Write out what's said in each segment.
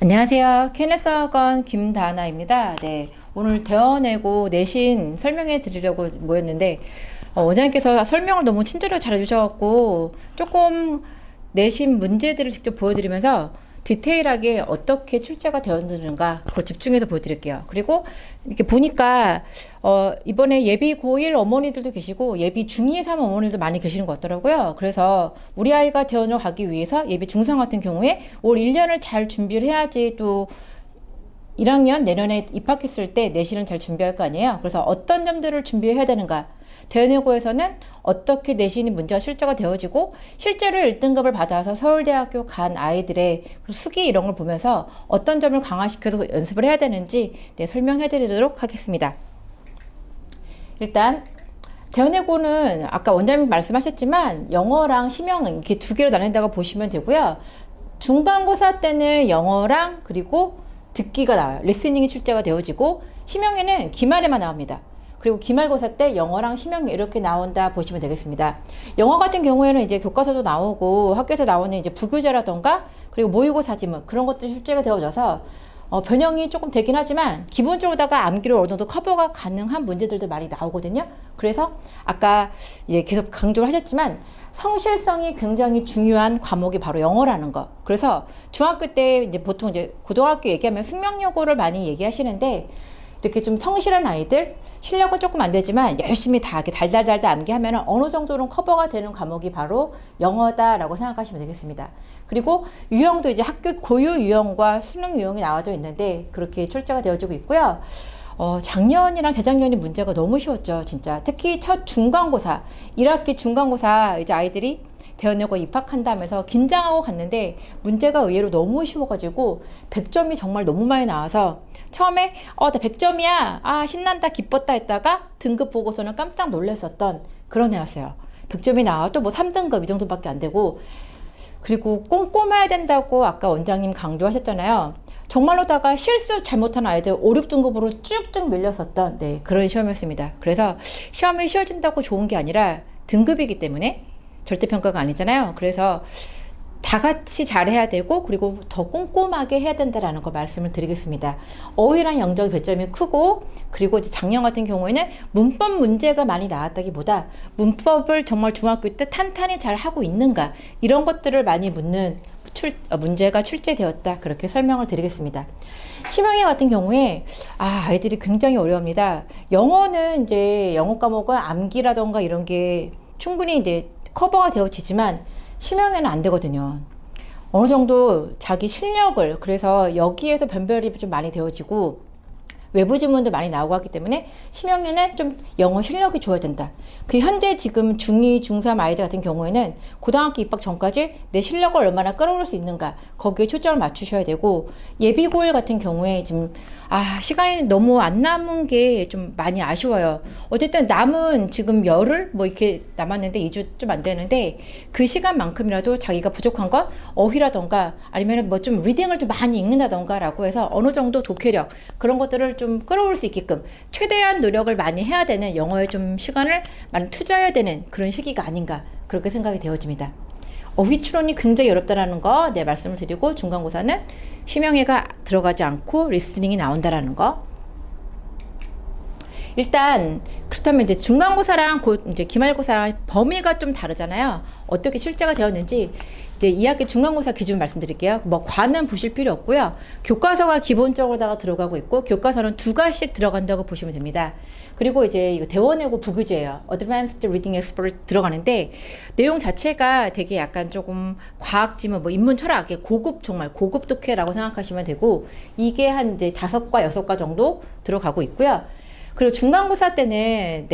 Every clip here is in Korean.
안녕하세요. 케네스 학원 김다나입니다. 네, 오늘 대원외고 내신 설명해 드리려고 모였는데 원장님께서 설명을 너무 친절하게 잘해주셔갖고 조금 내신 문제들을 직접 보여드리면서 디테일하게 어떻게 출제가 되었는가 그거 집중해서 보여드릴게요. 그리고 이렇게 보니까 이번에 예비 고1 어머니들도 계시고 예비 중2, 3 어머니들도 많이 계시는 것 같더라고요. 그래서 우리 아이가 대원을 가기 위해서 예비 중3 같은 경우에 올 1년을 잘 준비를 해야지 또 1학년 내년에 입학했을 때 내신을 잘 준비할 거 아니에요. 그래서 어떤 점들을 준비해야 되는가, 대원외고에서는 어떻게 내신이 문제가 출제가 되어지고 실제로 1등급을 받아서 서울대학교 간 아이들의 수기 이런 걸 보면서 어떤 점을 강화시켜서 연습을 해야 되는지 설명해 드리도록 하겠습니다. 일단 대원외고는 아까 원장님 말씀하셨지만 영어랑 심형 이렇게 두 개로 나뉜다고 보시면 되고요. 중간고사 때는 영어랑 그리고 듣기가 나와요. 리스닝이 출제가 되어지고 심형에는 기말에만 나옵니다. 그리고 기말고사 때 영어랑 심형 이렇게 나온다 보시면 되겠습니다. 영어 같은 경우에는 이제 교과서도 나오고 학교에서 나오는 이제 부교재라던가 그리고 모의고사 지문 그런 것들이 출제가 되어져서 변형이 조금 되긴 하지만 기본적으로다가 암기로 어느 정도 커버가 가능한 문제들도 많이 나오거든요. 그래서 아까 이제 계속 강조를 하셨지만 성실성이 굉장히 중요한 과목이 바로 영어라는 거. 그래서 중학교 때 이제 보통 이제 고등학교 얘기하면 숙명여고를 많이 얘기하시는데 이렇게 좀 성실한 아이들, 실력은 조금 안 되지만 열심히 다 이렇게 달달달달 암기하면 어느 정도는 커버가 되는 과목이 바로 영어다라고 생각하시면 되겠습니다. 그리고 유형도 이제 학교 고유 유형과 수능 유형이 나와져 있는데 그렇게 출제가 되어지고 있고요. 작년이랑 재작년이 문제가 너무 쉬웠죠, 진짜. 특히 첫 중간고사, 1학기 중간고사 이제 아이들이 대원외고 입학한다면서 긴장하고 갔는데 문제가 의외로 너무 쉬워가지고 100점이 정말 너무 많이 나와서 처음에 나 100점이야 아 신난다 기뻤다 했다가 등급 보고서는 깜짝 놀랐었던 그런 애였어요. 100점이 나와도 뭐 3등급 이 정도밖에 안 되고, 그리고 꼼꼼해야 된다고 아까 원장님 강조하셨잖아요. 정말로다가 실수 잘못한 아이들 5, 6등급으로 쭉쭉 밀렸었던 그런 시험이었습니다. 그래서 시험이 쉬워진다고 좋은 게 아니라 등급이기 때문에 절대평가가 아니잖아요. 그래서 다 같이 잘해야 되고 그리고 더 꼼꼼하게 해야 된다라는 거 말씀을 드리겠습니다. 어휘랑 영적 배점이 크고 그리고 이제 작년 같은 경우에는 문법 문제가 많이 나왔다기보다 문법을 정말 중학교 때 탄탄히 잘 하고 있는가 이런 것들을 많이 묻는 문제가 출제되었다 그렇게 설명을 드리겠습니다. 심형애 같은 경우에 아이들이 굉장히 어려웁니다. 영어는 이제 영어 과목은 암기라던가 이런 게 충분히 이제 커버가 되어지지만 심형에는 안 되거든요. 어느 정도 자기 실력을, 그래서 여기에서 변별이 좀 많이 되어지고 외부 지문도 많이 나오고 하기 때문에 심형에는 좀 영어 실력이 좋아야 된다. 그 현재 지금 중2, 중3 아이들 같은 경우에는 고등학교 입학 전까지 내 실력을 얼마나 끌어올 수 있는가 거기에 초점을 맞추셔야 되고, 예비 고1 같은 경우에 지금 시간이 너무 안 남은 게 좀 많이 아쉬워요. 어쨌든 남은 지금 열흘 뭐 이렇게 남았는데 2주 좀 안 되는데 그 시간만큼이라도 자기가 부족한 건 어휘라던가 아니면 뭐 좀 리딩을 좀 많이 읽는다던가 라고 해서 어느 정도 독해력 그런 것들을 좀 끌어올 수 있게끔 최대한 노력을 많이 해야 되는, 영어에 좀 시간을 많이 투자해야 되는 그런 시기가 아닌가 그렇게 생각이 되어집니다. 어휘 추론이 굉장히 어렵다라는 거 말씀을 드리고, 중간고사는 심형애가 들어가지 않고 리스닝이 나온다라는 거. 일단 그렇다면 이제 중간고사랑 이제 기말고사랑 범위가 좀 다르잖아요. 어떻게 출제가 되었는지 이제 2학기 중간고사 기준 말씀드릴게요. 뭐 과는 보실 필요 없고요. 교과서가 기본적으로다가 들어가고 있고 교과서는 2과씩 들어간다고 보시면 됩니다. 그리고 이제 이거 대원외고 부교재예요. Advanced Reading Expert 들어가는데 내용 자체가 되게 약간 조금 과학 지문, 뭐 인문 철학, 고급, 정말 고급 독해라고 생각하시면 되고, 이게 한 이제 5과, 6과 정도 들어가고 있고요. 그리고 중간고사 때는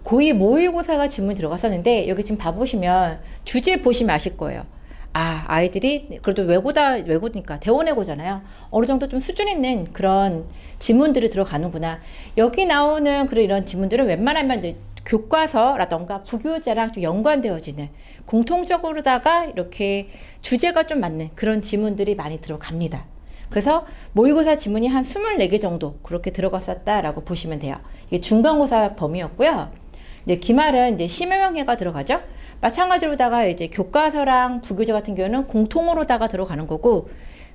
고2 모의고사가 질문이 들어갔었는데 여기 지금 봐보시면 주제 보시면 아실 거예요. 아이들이 그래도 외고니까 대원외고잖아요. 어느 정도 좀 수준 있는 그런 지문들이 들어가는구나. 여기 나오는 그런 이런 지문들은 웬만하면 이제 교과서라던가 부교재랑 좀 연관되어지는, 공통적으로다가 이렇게 주제가 좀 맞는 그런 지문들이 많이 들어갑니다. 그래서 모의고사 지문이 한 24개 정도 그렇게 들어갔었다라고 보시면 돼요. 이게 중간고사 범위였고요. 이제 기말은 이제 심형애가 들어가죠. 마찬가지로다가 이제 교과서랑 부교재 같은 경우는 공통으로다가 들어가는 거고,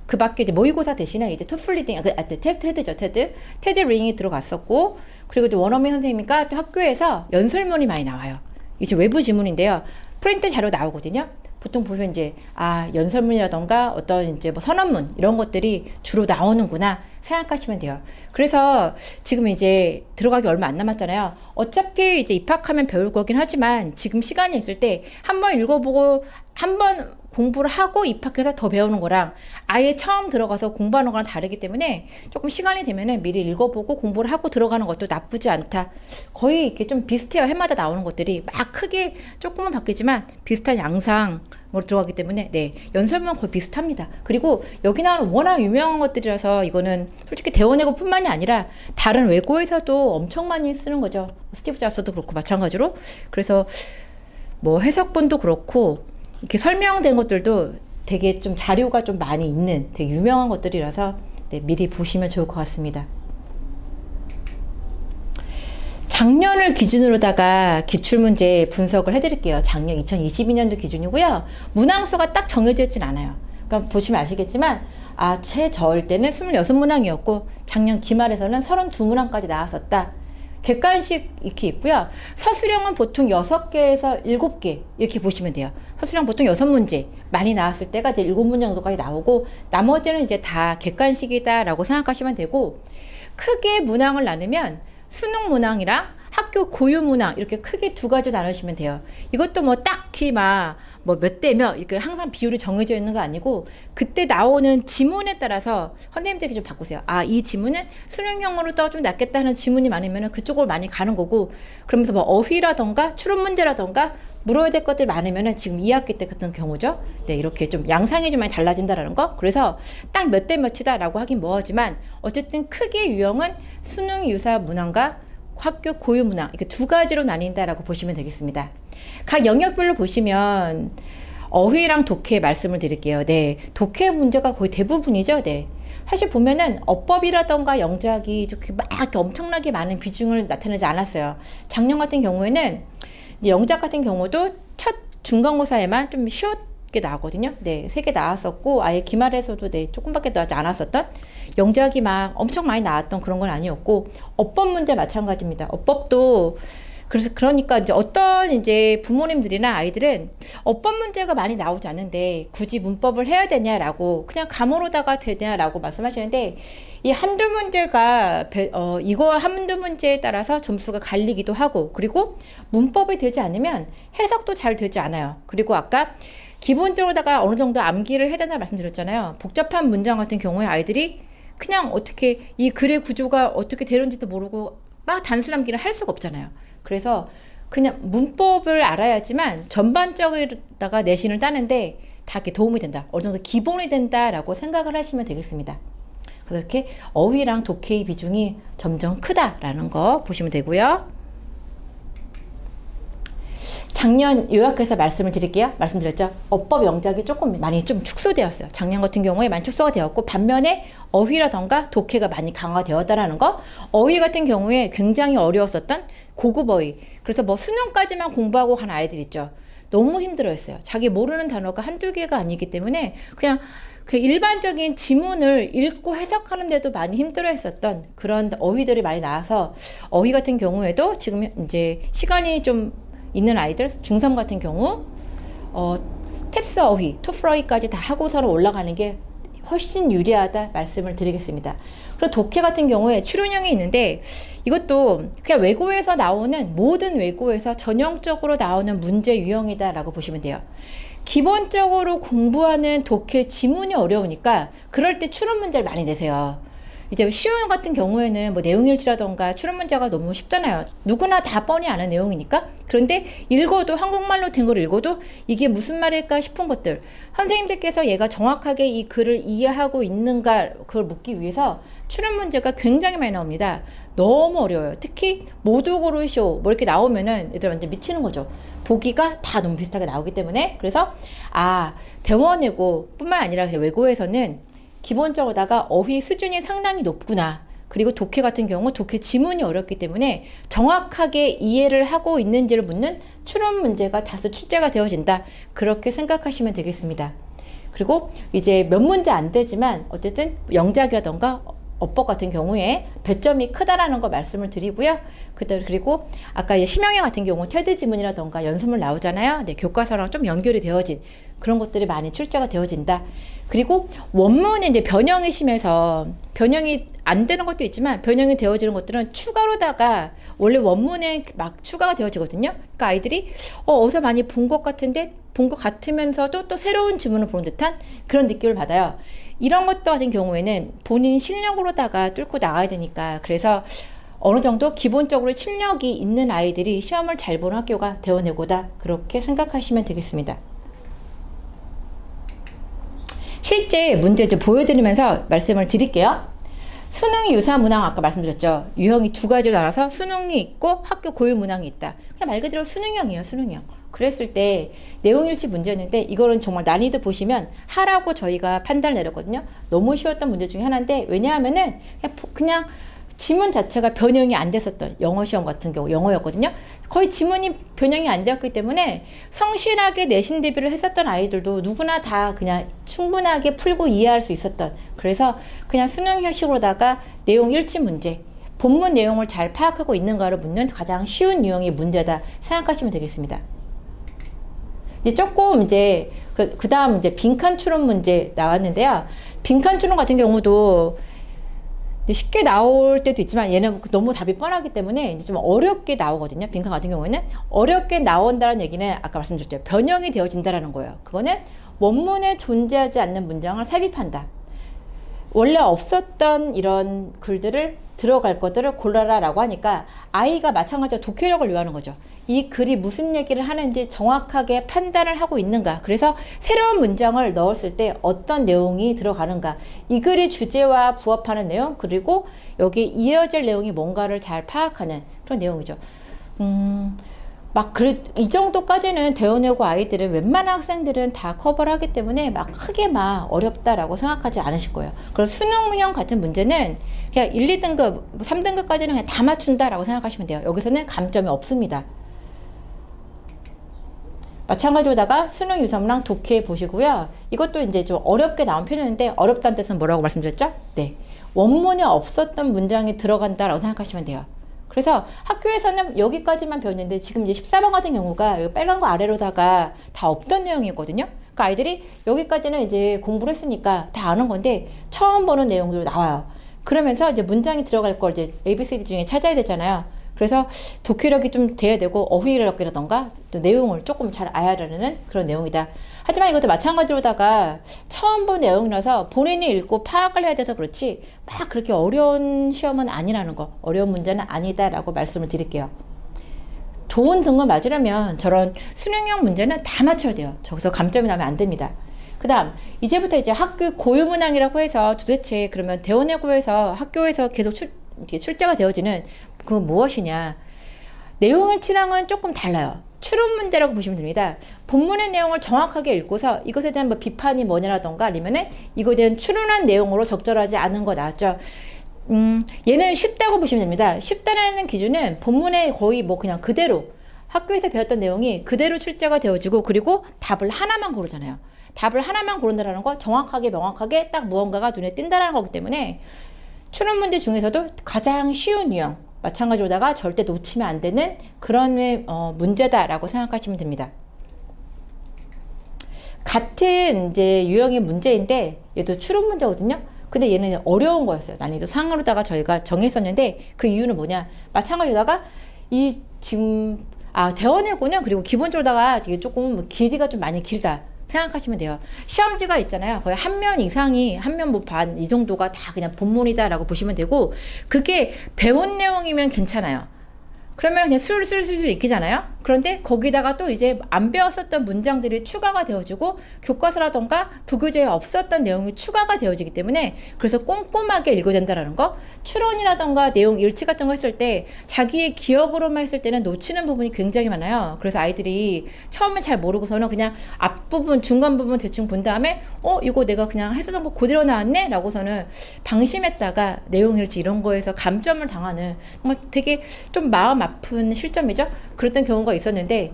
그 밖에 이제 모의고사 대신에 이제 토플 리딩, 테드죠, 테드 링이 들어갔었고, 그리고 이제 원어민 선생님이니까 또 학교에서 연설문이 많이 나와요. 이제 외부 지문인데요. 프린트 자료 나오거든요. 보통 보면 이제 연설문이라던가 어떤 이제 뭐 선언문 이런 것들이 주로 나오는구나 생각하시면 돼요. 그래서 지금 이제 들어가기 얼마 안 남았잖아요. 어차피 이제 입학하면 배울 거긴 하지만 지금 시간이 있을 때 한번 읽어보고 한번 공부를 하고 입학해서 더 배우는 거랑 아예 처음 들어가서 공부하는 거랑 다르기 때문에 조금 시간이 되면은 미리 읽어보고 공부를 하고 들어가는 것도 나쁘지 않다. 거의 이렇게 좀 비슷해요. 해마다 나오는 것들이 막 크게 조금은 바뀌지만 비슷한 양상으로 들어가기 때문에 네, 연설문 거의 비슷합니다. 그리고 여기 나오는 워낙 유명한 것들이라서 이거는 솔직히 대원외고 뿐만이 아니라 다른 외고에서도 엄청 많이 쓰는 거죠. 스티브 잡스도 그렇고 마찬가지로. 그래서 뭐 해석본도 그렇고 이렇게 설명된 것들도 되게 좀 자료가 좀 많이 있는 되게 유명한 것들이라서 네, 미리 보시면 좋을 것 같습니다. 작년을 기준으로다가 기출문제 분석을 해드릴게요. 작년 2022년도 기준이고요. 문항수가 딱 정해져 있진 않아요. 그러니까 보시면 아시겠지만 최저일 때는 26문항이었고 작년 기말에서는 32문항까지 나왔었다. 객관식 이렇게 있고요. 서술형은 보통 6개에서 7개 이렇게 보시면 돼요. 서술형 보통 6문제 많이 나왔을 때가 이제 7문제 정도까지 나오고 나머지는 이제 다 객관식이다라고 생각하시면 되고 크게 문항을 나누면 수능 문항이랑 학교 고유 문항 이렇게 크게 두 가지 나누시면 돼요. 이것도 뭐 딱히 뭐 몇 대 몇 이렇게 항상 비율이 정해져 있는 거 아니고 그때 나오는 지문에 따라서 선생님들이 좀 바꾸세요. 이 지문은 수능형으로 또 좀 낫겠다 하는 지문이 많으면 그쪽으로 많이 가는 거고 그러면서 뭐 어휘라던가 추론 문제라던가 물어야 될 것들 많으면은 지금 2학기 때 같은 경우죠. 네, 이렇게 좀 양상이 좀 많이 달라진다라는 거. 그래서 딱 몇 대 몇이다라고 하긴 뭐하지만 어쨌든 크게 유형은 수능 유사 문항과 학교 고유 문항 이렇게 두 가지로 나뉜다라고 보시면 되겠습니다. 각 영역별로 보시면 어휘랑 독해 말씀을 드릴게요. 네, 독해 문제가 거의 대부분이죠. 네. 사실 보면은 어법이라던가 영작이 이렇게 막 이렇게 엄청나게 많은 비중을 나타내지 않았어요. 작년 같은 경우에는 이제 영작 같은 경우도 첫 중간고사에만 좀 쉬웠게 나왔거든요. 네, 3개 나왔었고 아예 기말에서도 네, 조금밖에 나오지 않았었던 영작이 막 엄청 많이 나왔던 그런 건 아니었고 어법 문제 마찬가지입니다. 어법도 그러니까 이제 어떤 이제 부모님들이나 아이들은 어법 문제가 많이 나오지 않는데 굳이 문법을 해야 되냐라고 그냥 감으로다가 되냐라고 말씀하시는데 이 한두 문제가 이거 한두 문제에 따라서 점수가 갈리기도 하고 그리고 문법이 되지 않으면 해석도 잘 되지 않아요. 그리고 아까 기본적으로다가 어느 정도 암기를 해야 된다 말씀드렸잖아요. 복잡한 문장 같은 경우에 아이들이 그냥 어떻게 이 글의 구조가 어떻게 되는지도 모르고 막 단순 암기를 할 수가 없잖아요. 그래서 그냥 문법을 알아야지만 전반적으로다가 내신을 따는데 다 이렇게 도움이 된다. 어느 정도 기본이 된다라고 생각을 하시면 되겠습니다. 그래서 이렇게 어휘랑 독해의 비중이 점점 크다라는 거 보시면 되고요. 작년 요약해서 말씀드렸죠. 어법 영작이 조금 많이 좀 축소되었어요. 작년 같은 경우에 많이 축소가 되었고 반면에 어휘라던가 독해가 많이 강화되었다라는 거. 어휘 같은 경우에 굉장히 어려웠었던 고급 어휘. 그래서 뭐 수능까지만 공부하고 간 아이들 있죠. 너무 힘들어했어요. 자기 모르는 단어가 한두 개가 아니기 때문에 그냥 그 일반적인 지문을 읽고 해석하는데도 많이 힘들어했었던 그런 어휘들이 많이 나와서 어휘 같은 경우에도 지금 이제 시간이 좀 있는 아이들 중3 같은 경우 탭스 어휘, 토플 어휘까지 다 하고서는 올라가는 게 훨씬 유리하다 말씀을 드리겠습니다. 그리고 독해 같은 경우에 출연형이 있는데 이것도 그냥 외고에서 나오는 모든 외고에서 전형적으로 나오는 문제 유형이다라고 보시면 돼요. 기본적으로 공부하는 독해 지문이 어려우니까 그럴 때 추론 문제를 많이 내세요. 이제 시험 같은 경우에는 뭐 내용일지라던가 추론 문제가 너무 쉽잖아요. 누구나 다 뻔히 아는 내용이니까. 그런데 읽어도 한국말로 된 걸 읽어도 이게 무슨 말일까 싶은 것들 선생님들께서 얘가 정확하게 이 글을 이해하고 있는가 그걸 묻기 위해서 추론 문제가 굉장히 많이 나옵니다. 너무 어려워요. 특히 모두 고르쇼 뭐 이렇게 나오면은 애들 완전 미치는 거죠. 보기가 다 너무 비슷하게 나오기 때문에 그래서 대원외고 뿐만 아니라 외고에서는 기본적으로다가 어휘 수준이 상당히 높구나. 그리고 독해 같은 경우 독해 지문이 어렵기 때문에 정확하게 이해를 하고 있는지를 묻는 추론 문제가 다수 출제가 되어진다. 그렇게 생각하시면 되겠습니다. 그리고 이제 몇 문제 안 되지만 어쨌든 영작이라던가 어법 같은 경우에 배점이 크다라는 거 말씀을 드리고요. 그리고 아까 심형애 같은 경우 테드 지문이라던가 연습물 나오잖아요. 네, 교과서랑 좀 연결이 되어진 그런 것들이 많이 출제가 되어진다. 그리고 원문이 이제 변형이 심해서 변형이 안 되는 것도 있지만 변형이 되어지는 것들은 추가로다가 원래 원문에 막 추가가 되어지거든요. 그러니까 아이들이 어디서 많이 본 것 같은데 본 것 같으면서도 또 새로운 지문을 보는 듯한 그런 느낌을 받아요. 이런 것도 같은 경우에는 본인 실력으로다가 뚫고 나가야 되니까 그래서 어느 정도 기본적으로 실력이 있는 아이들이 시험을 잘 보는 학교가 되어내고다 그렇게 생각하시면 되겠습니다. 실제 문제 이제 보여드리면서 말씀을 드릴게요. 수능 유사 문항 아까 말씀드렸죠. 유형이 두 가지로 나눠서 수능이 있고 학교 고유 문항이 있다. 그냥 말 그대로 수능형이에요. 수능형. 그랬을 때 내용일치 문제였는데 이거는 정말 난이도 보시면 하라고 저희가 판단을 내렸거든요. 너무 쉬웠던 문제 중에 하나인데 왜냐하면은 그냥 지문 자체가 변형이 안 됐었던 영어 시험 같은 경우 영어였거든요. 거의 지문이 변형이 안 되었기 때문에 성실하게 내신 대비를 했었던 아이들도 누구나 다 그냥 충분하게 풀고 이해할 수 있었던 그래서 그냥 수능 형식으로다가 내용 일치 문제 본문 내용을 잘 파악하고 있는가를 묻는 가장 쉬운 유형의 문제다 생각하시면 되겠습니다. 이제 조금 이제 그 다음 이제 빈칸 추론 문제 나왔는데요. 빈칸 추론 같은 경우도 쉽게 나올 때도 있지만 얘는 너무 답이 뻔하기 때문에 이제 좀 어렵게 나오거든요. 빈칸 같은 경우에는 어렵게 나온다는 얘기는 아까 말씀드렸죠. 변형이 되어진다라는 거예요. 그거는 원문에 존재하지 않는 문장을 삽입한다. 원래 없었던 이런 글들을 들어갈 것들을 골라라 라고 하니까 아이가 마찬가지로 독해력을 요하는 거죠. 이 글이 무슨 얘기를 하는지 정확하게 판단을 하고 있는가. 그래서 새로운 문장을 넣었을 때 어떤 내용이 들어가는가. 이 글의 주제와 부합하는 내용 그리고 여기 이어질 내용이 뭔가를 잘 파악하는 그런 내용이죠. 이 정도까지는 되어내고 아이들은 웬만한 학생들은 다 커버를 하기 때문에 막 크게 막 어렵다라고 생각하지 않으실 거예요. 그래서 수능형 같은 문제는 그냥 1, 2등급, 3등급까지는 그냥 다 맞춘다라고 생각하시면 돼요. 여기서는 감점이 없습니다. 마찬가지로다가 수능 유사문항 독해 보시고요. 이것도 이제 좀 어렵게 나온 편이었는데 어렵다는 뜻은 뭐라고 말씀드렸죠? 네. 원문에 없었던 문장이 들어간다라고 생각하시면 돼요. 그래서 학교에서는 여기까지만 배웠는데 지금 이제 14번 같은 경우가 여기 빨간 거 아래로다가 다 없던 내용이거든요. 그러니까 아이들이 여기까지는 이제 공부를 했으니까 다 아는 건데 처음 보는 내용으로 나와요. 그러면서 이제 문장이 들어갈 걸 이제 ABCD 중에 찾아야 되잖아요. 그래서 독해력이 좀 돼야 되고 어휘력이라던가 또 내용을 조금 잘 알아야 되는 그런 내용이다. 하지만 이것도 마찬가지로다가 처음 본 내용이라서 본인이 읽고 파악을 해야 돼서 그렇지 막 그렇게 어려운 시험은 아니라는 거, 어려운 문제는 아니다라고 말씀을 드릴게요. 좋은 등급 맞으려면 저런 수능형 문제는 다 맞춰야 돼요. 저기서 감점이 나면 안 됩니다. 그 다음 이제부터 이제 학교 고유문항이라고 해서 도대체 그러면 대원외고에서 학교에서 계속 출제가 되어지는 그건 무엇이냐. 내용일치랑은 조금 달라요. 추론 문제라고 보시면 됩니다. 본문의 내용을 정확하게 읽고서 이것에 대한 뭐 비판이 뭐냐라던가 아니면은 이거에 대한 추론한 내용으로 적절하지 않은 거 나왔죠. 얘는 쉽다고 보시면 됩니다. 쉽다라는 기준은 본문에 거의 뭐 그냥 그대로 학교에서 배웠던 내용이 그대로 출제가 되어지고 그리고 답을 하나만 고르잖아요. 답을 하나만 고른다는 거 정확하게 명확하게 딱 무언가가 눈에 띈다는 거기 때문에 추론 문제 중에서도 가장 쉬운 유형 마찬가지로다가 절대 놓치면 안 되는 그런 문제다라고 생각하시면 됩니다. 같은 이제 유형의 문제인데 얘도 추론 문제거든요. 근데 얘는 어려운 거였어요. 난이도 상으로다가 저희가 정했었는데 그 이유는 뭐냐? 마찬가지로다가 이 지금 대원외고는 그리고 기본적으로다가 이게 조금 길이가 좀 많이 길다. 생각하시면 돼요. 시험지가 있잖아요. 거의 한 면 이상이 한 면 뭐 반 이 정도가 다 그냥 본문이다라고 보시면 되고 그게 배운 내용이면 괜찮아요. 그러면 그냥 술술술술 익히잖아요. 그런데 거기다가 또 이제 안 배웠었던 문장들이 추가가 되어지고 교과서라던가 부교재에 없었던 내용이 추가가 되어지기 때문에 그래서 꼼꼼하게 읽어야 된다는 거. 추론이라던가 내용 일치 같은 거 했을 때 자기의 기억으로만 했을 때는 놓치는 부분이 굉장히 많아요. 그래서 아이들이 처음엔 잘 모르고서는 그냥 앞부분 중간 부분 대충 본 다음에 이거 내가 그냥 했었던 거 그대로 나왔네? 라고서는 방심했다가 내용 일치 이런 거에서 감점을 당하는 정말 되게 좀 마음 아픈 실점이죠. 그랬던 경우가 있었는데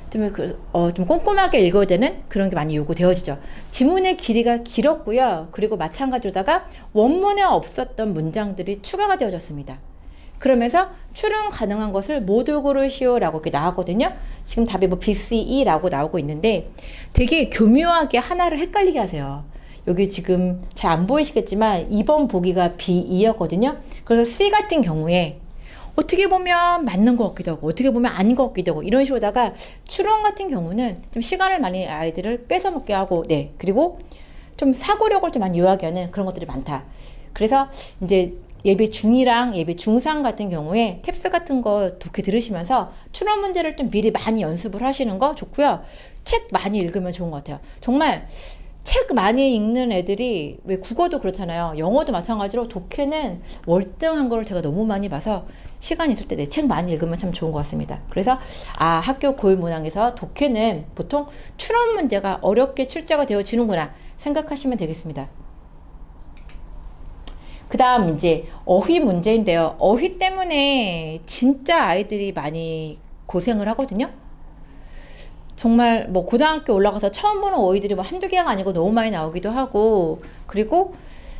좀 꼼꼼하게 읽어야 되는 그런 게 많이 요구되어지죠. 지문의 길이가 길었고요. 그리고 마찬가지로다가 원문에 없었던 문장들이 추가가 되어졌습니다. 그러면서 출은 가능한 것을 모두 고르시오라고 이렇게 나왔거든요. 지금 답이 뭐 BCE라고 나오고 있는데 되게 교묘하게 하나를 헷갈리게 하세요. 여기 지금 잘 안 보이시겠지만 2번 보기가 B2였거든요. 그래서 C 같은 경우에 어떻게 보면 맞는 것 같기도 하고 어떻게 보면 아닌 것 같기도 하고 이런 식으로다가 추론 같은 경우는 좀 시간을 많이 아이들을 뺏어먹게 하고 네 그리고 좀 사고력을 좀 많이 요하게 하는 그런 것들이 많다. 그래서 이제 예비 중2랑 예비 중3 같은 경우에 탭스 같은 거 독해 들으시면서 추론 문제를 좀 미리 많이 연습을 하시는 거 좋고요. 책 많이 읽으면 좋은 것 같아요. 정말 책 많이 읽는 애들이 왜 국어도 그렇잖아요. 영어도 마찬가지로 독해는 월등한 걸 제가 너무 많이 봐서 시간 있을 때 내 책 많이 읽으면 참 좋은 것 같습니다. 그래서 학교 고유문항에서 독해는 보통 추론 문제가 어렵게 출제가 되어지는구나 생각하시면 되겠습니다. 그 다음 이제 어휘 문제인데요. 어휘 때문에 진짜 아이들이 많이 고생을 하거든요. 정말 뭐 고등학교 올라가서 처음 보는 어휘들이 뭐 한두 개가 아니고 너무 많이 나오기도 하고 그리고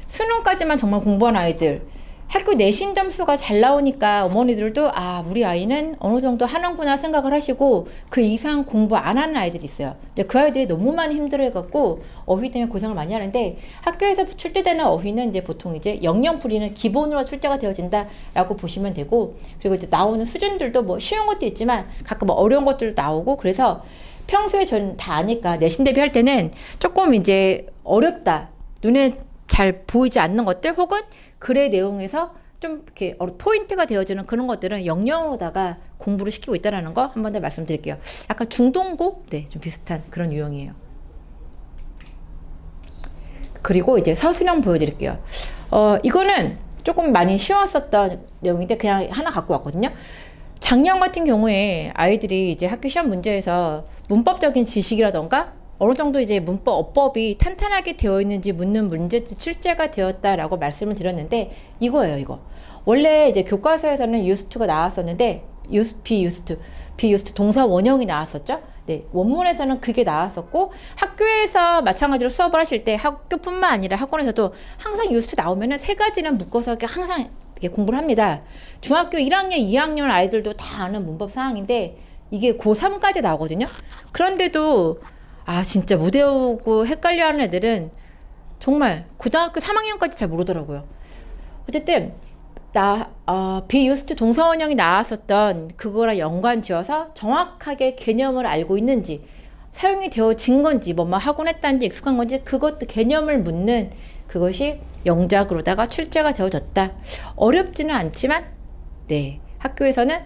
수능까지만 정말 공부한 아이들 학교 내신 점수가 잘 나오니까 어머니들도 우리 아이는 어느 정도 하는구나 생각을 하시고 그 이상 공부 안 하는 아이들이 있어요. 근데 그 아이들이 너무 많이 힘들어해갖고 어휘 때문에 고생을 많이 하는데 학교에서 출제되는 어휘는 이제 보통 이제 영영풀이는 기본으로 출제가 되어진다라고 보시면 되고 그리고 이제 나오는 수준들도 뭐 쉬운 것도 있지만 가끔 어려운 것들도 나오고 그래서 평소에 저는 다 아니까 내신 대비할 때는 조금 이제 어렵다 눈에 잘 보이지 않는 것들 혹은 글의 내용에서 좀 이렇게 포인트가 되어지는 그런 것들은 영영으로다가 공부를 시키고 있다는 거 한 번 더 말씀드릴게요. 약간 중동고 좀 비슷한 그런 유형이에요. 그리고 이제 서술형 보여드릴게요. 이거는 조금 많이 쉬웠었던 내용인데 그냥 하나 갖고 왔거든요. 작년 같은 경우에 아이들이 이제 학교 시험 문제에서 문법적인 지식이라던가 어느 정도 이제 문법, 어법이 탄탄하게 되어 있는지 묻는 문제도 출제가 되었다라고 말씀을 드렸는데 이거예요, 이거. 원래 이제 교과서에서는 used to가 나왔었는데 be used to 동사 원형이 나왔었죠. 네, 원문에서는 그게 나왔었고 학교에서 마찬가지로 수업을 하실 때 학교뿐만 아니라 학원에서도 항상 used to 나오면은 세 가지는 묶어서 항상 이렇게 공부를 합니다. 중학교 1학년, 2학년 아이들도 다 아는 문법 사항인데 이게 고3까지 나오거든요. 그런데도 진짜 못 외우고 헷갈려하는 애들은 정말 고등학교 3학년까지 잘 모르더라고요. 어쨌든 be used to 동사원형이 나왔었던 그거랑 연관 지어서 정확하게 개념을 알고 있는지 사용이 되어진 건지 뭐만 하곤 했다는지 익숙한 건지 그것도 개념을 묻는 그것이 영작으로다가 출제가 되어졌다. 어렵지는 않지만 네 학교에서는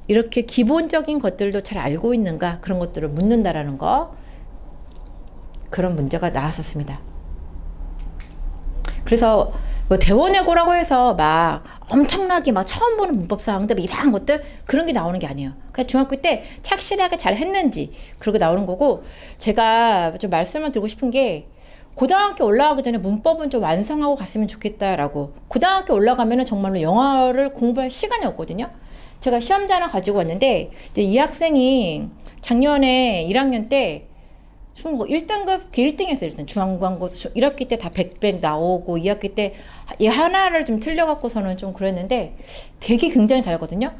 이렇게 기본적인 것들도 잘 알고 있는가 그런 것들을 묻는다라는 거 그런 문제가 나왔었습니다. 그래서 뭐 대원외고라고 해서 막 엄청나게 막 처음 보는 문법사항들 이상한 것들 그런 게 나오는 게 아니에요. 그냥 중학교 때 착실하게 잘 했는지 그렇게 나오는 거고 제가 좀 말씀을 드리고 싶은 게 고등학교 올라가기 전에 문법은 좀 완성하고 갔으면 좋겠다라고 고등학교 올라가면은 정말로 영어를 공부할 시간이 없거든요. 제가 시험지 하나 가지고 왔는데 이제 이 학생이 작년에 1학년 때 1등급 1등이었어요. 일단 중앙광고 1학기 때 다 100백 나오고 2학기 때 이 하나를 좀 틀려갖고서는 좀 그랬는데 되게 굉장히 잘하거든요.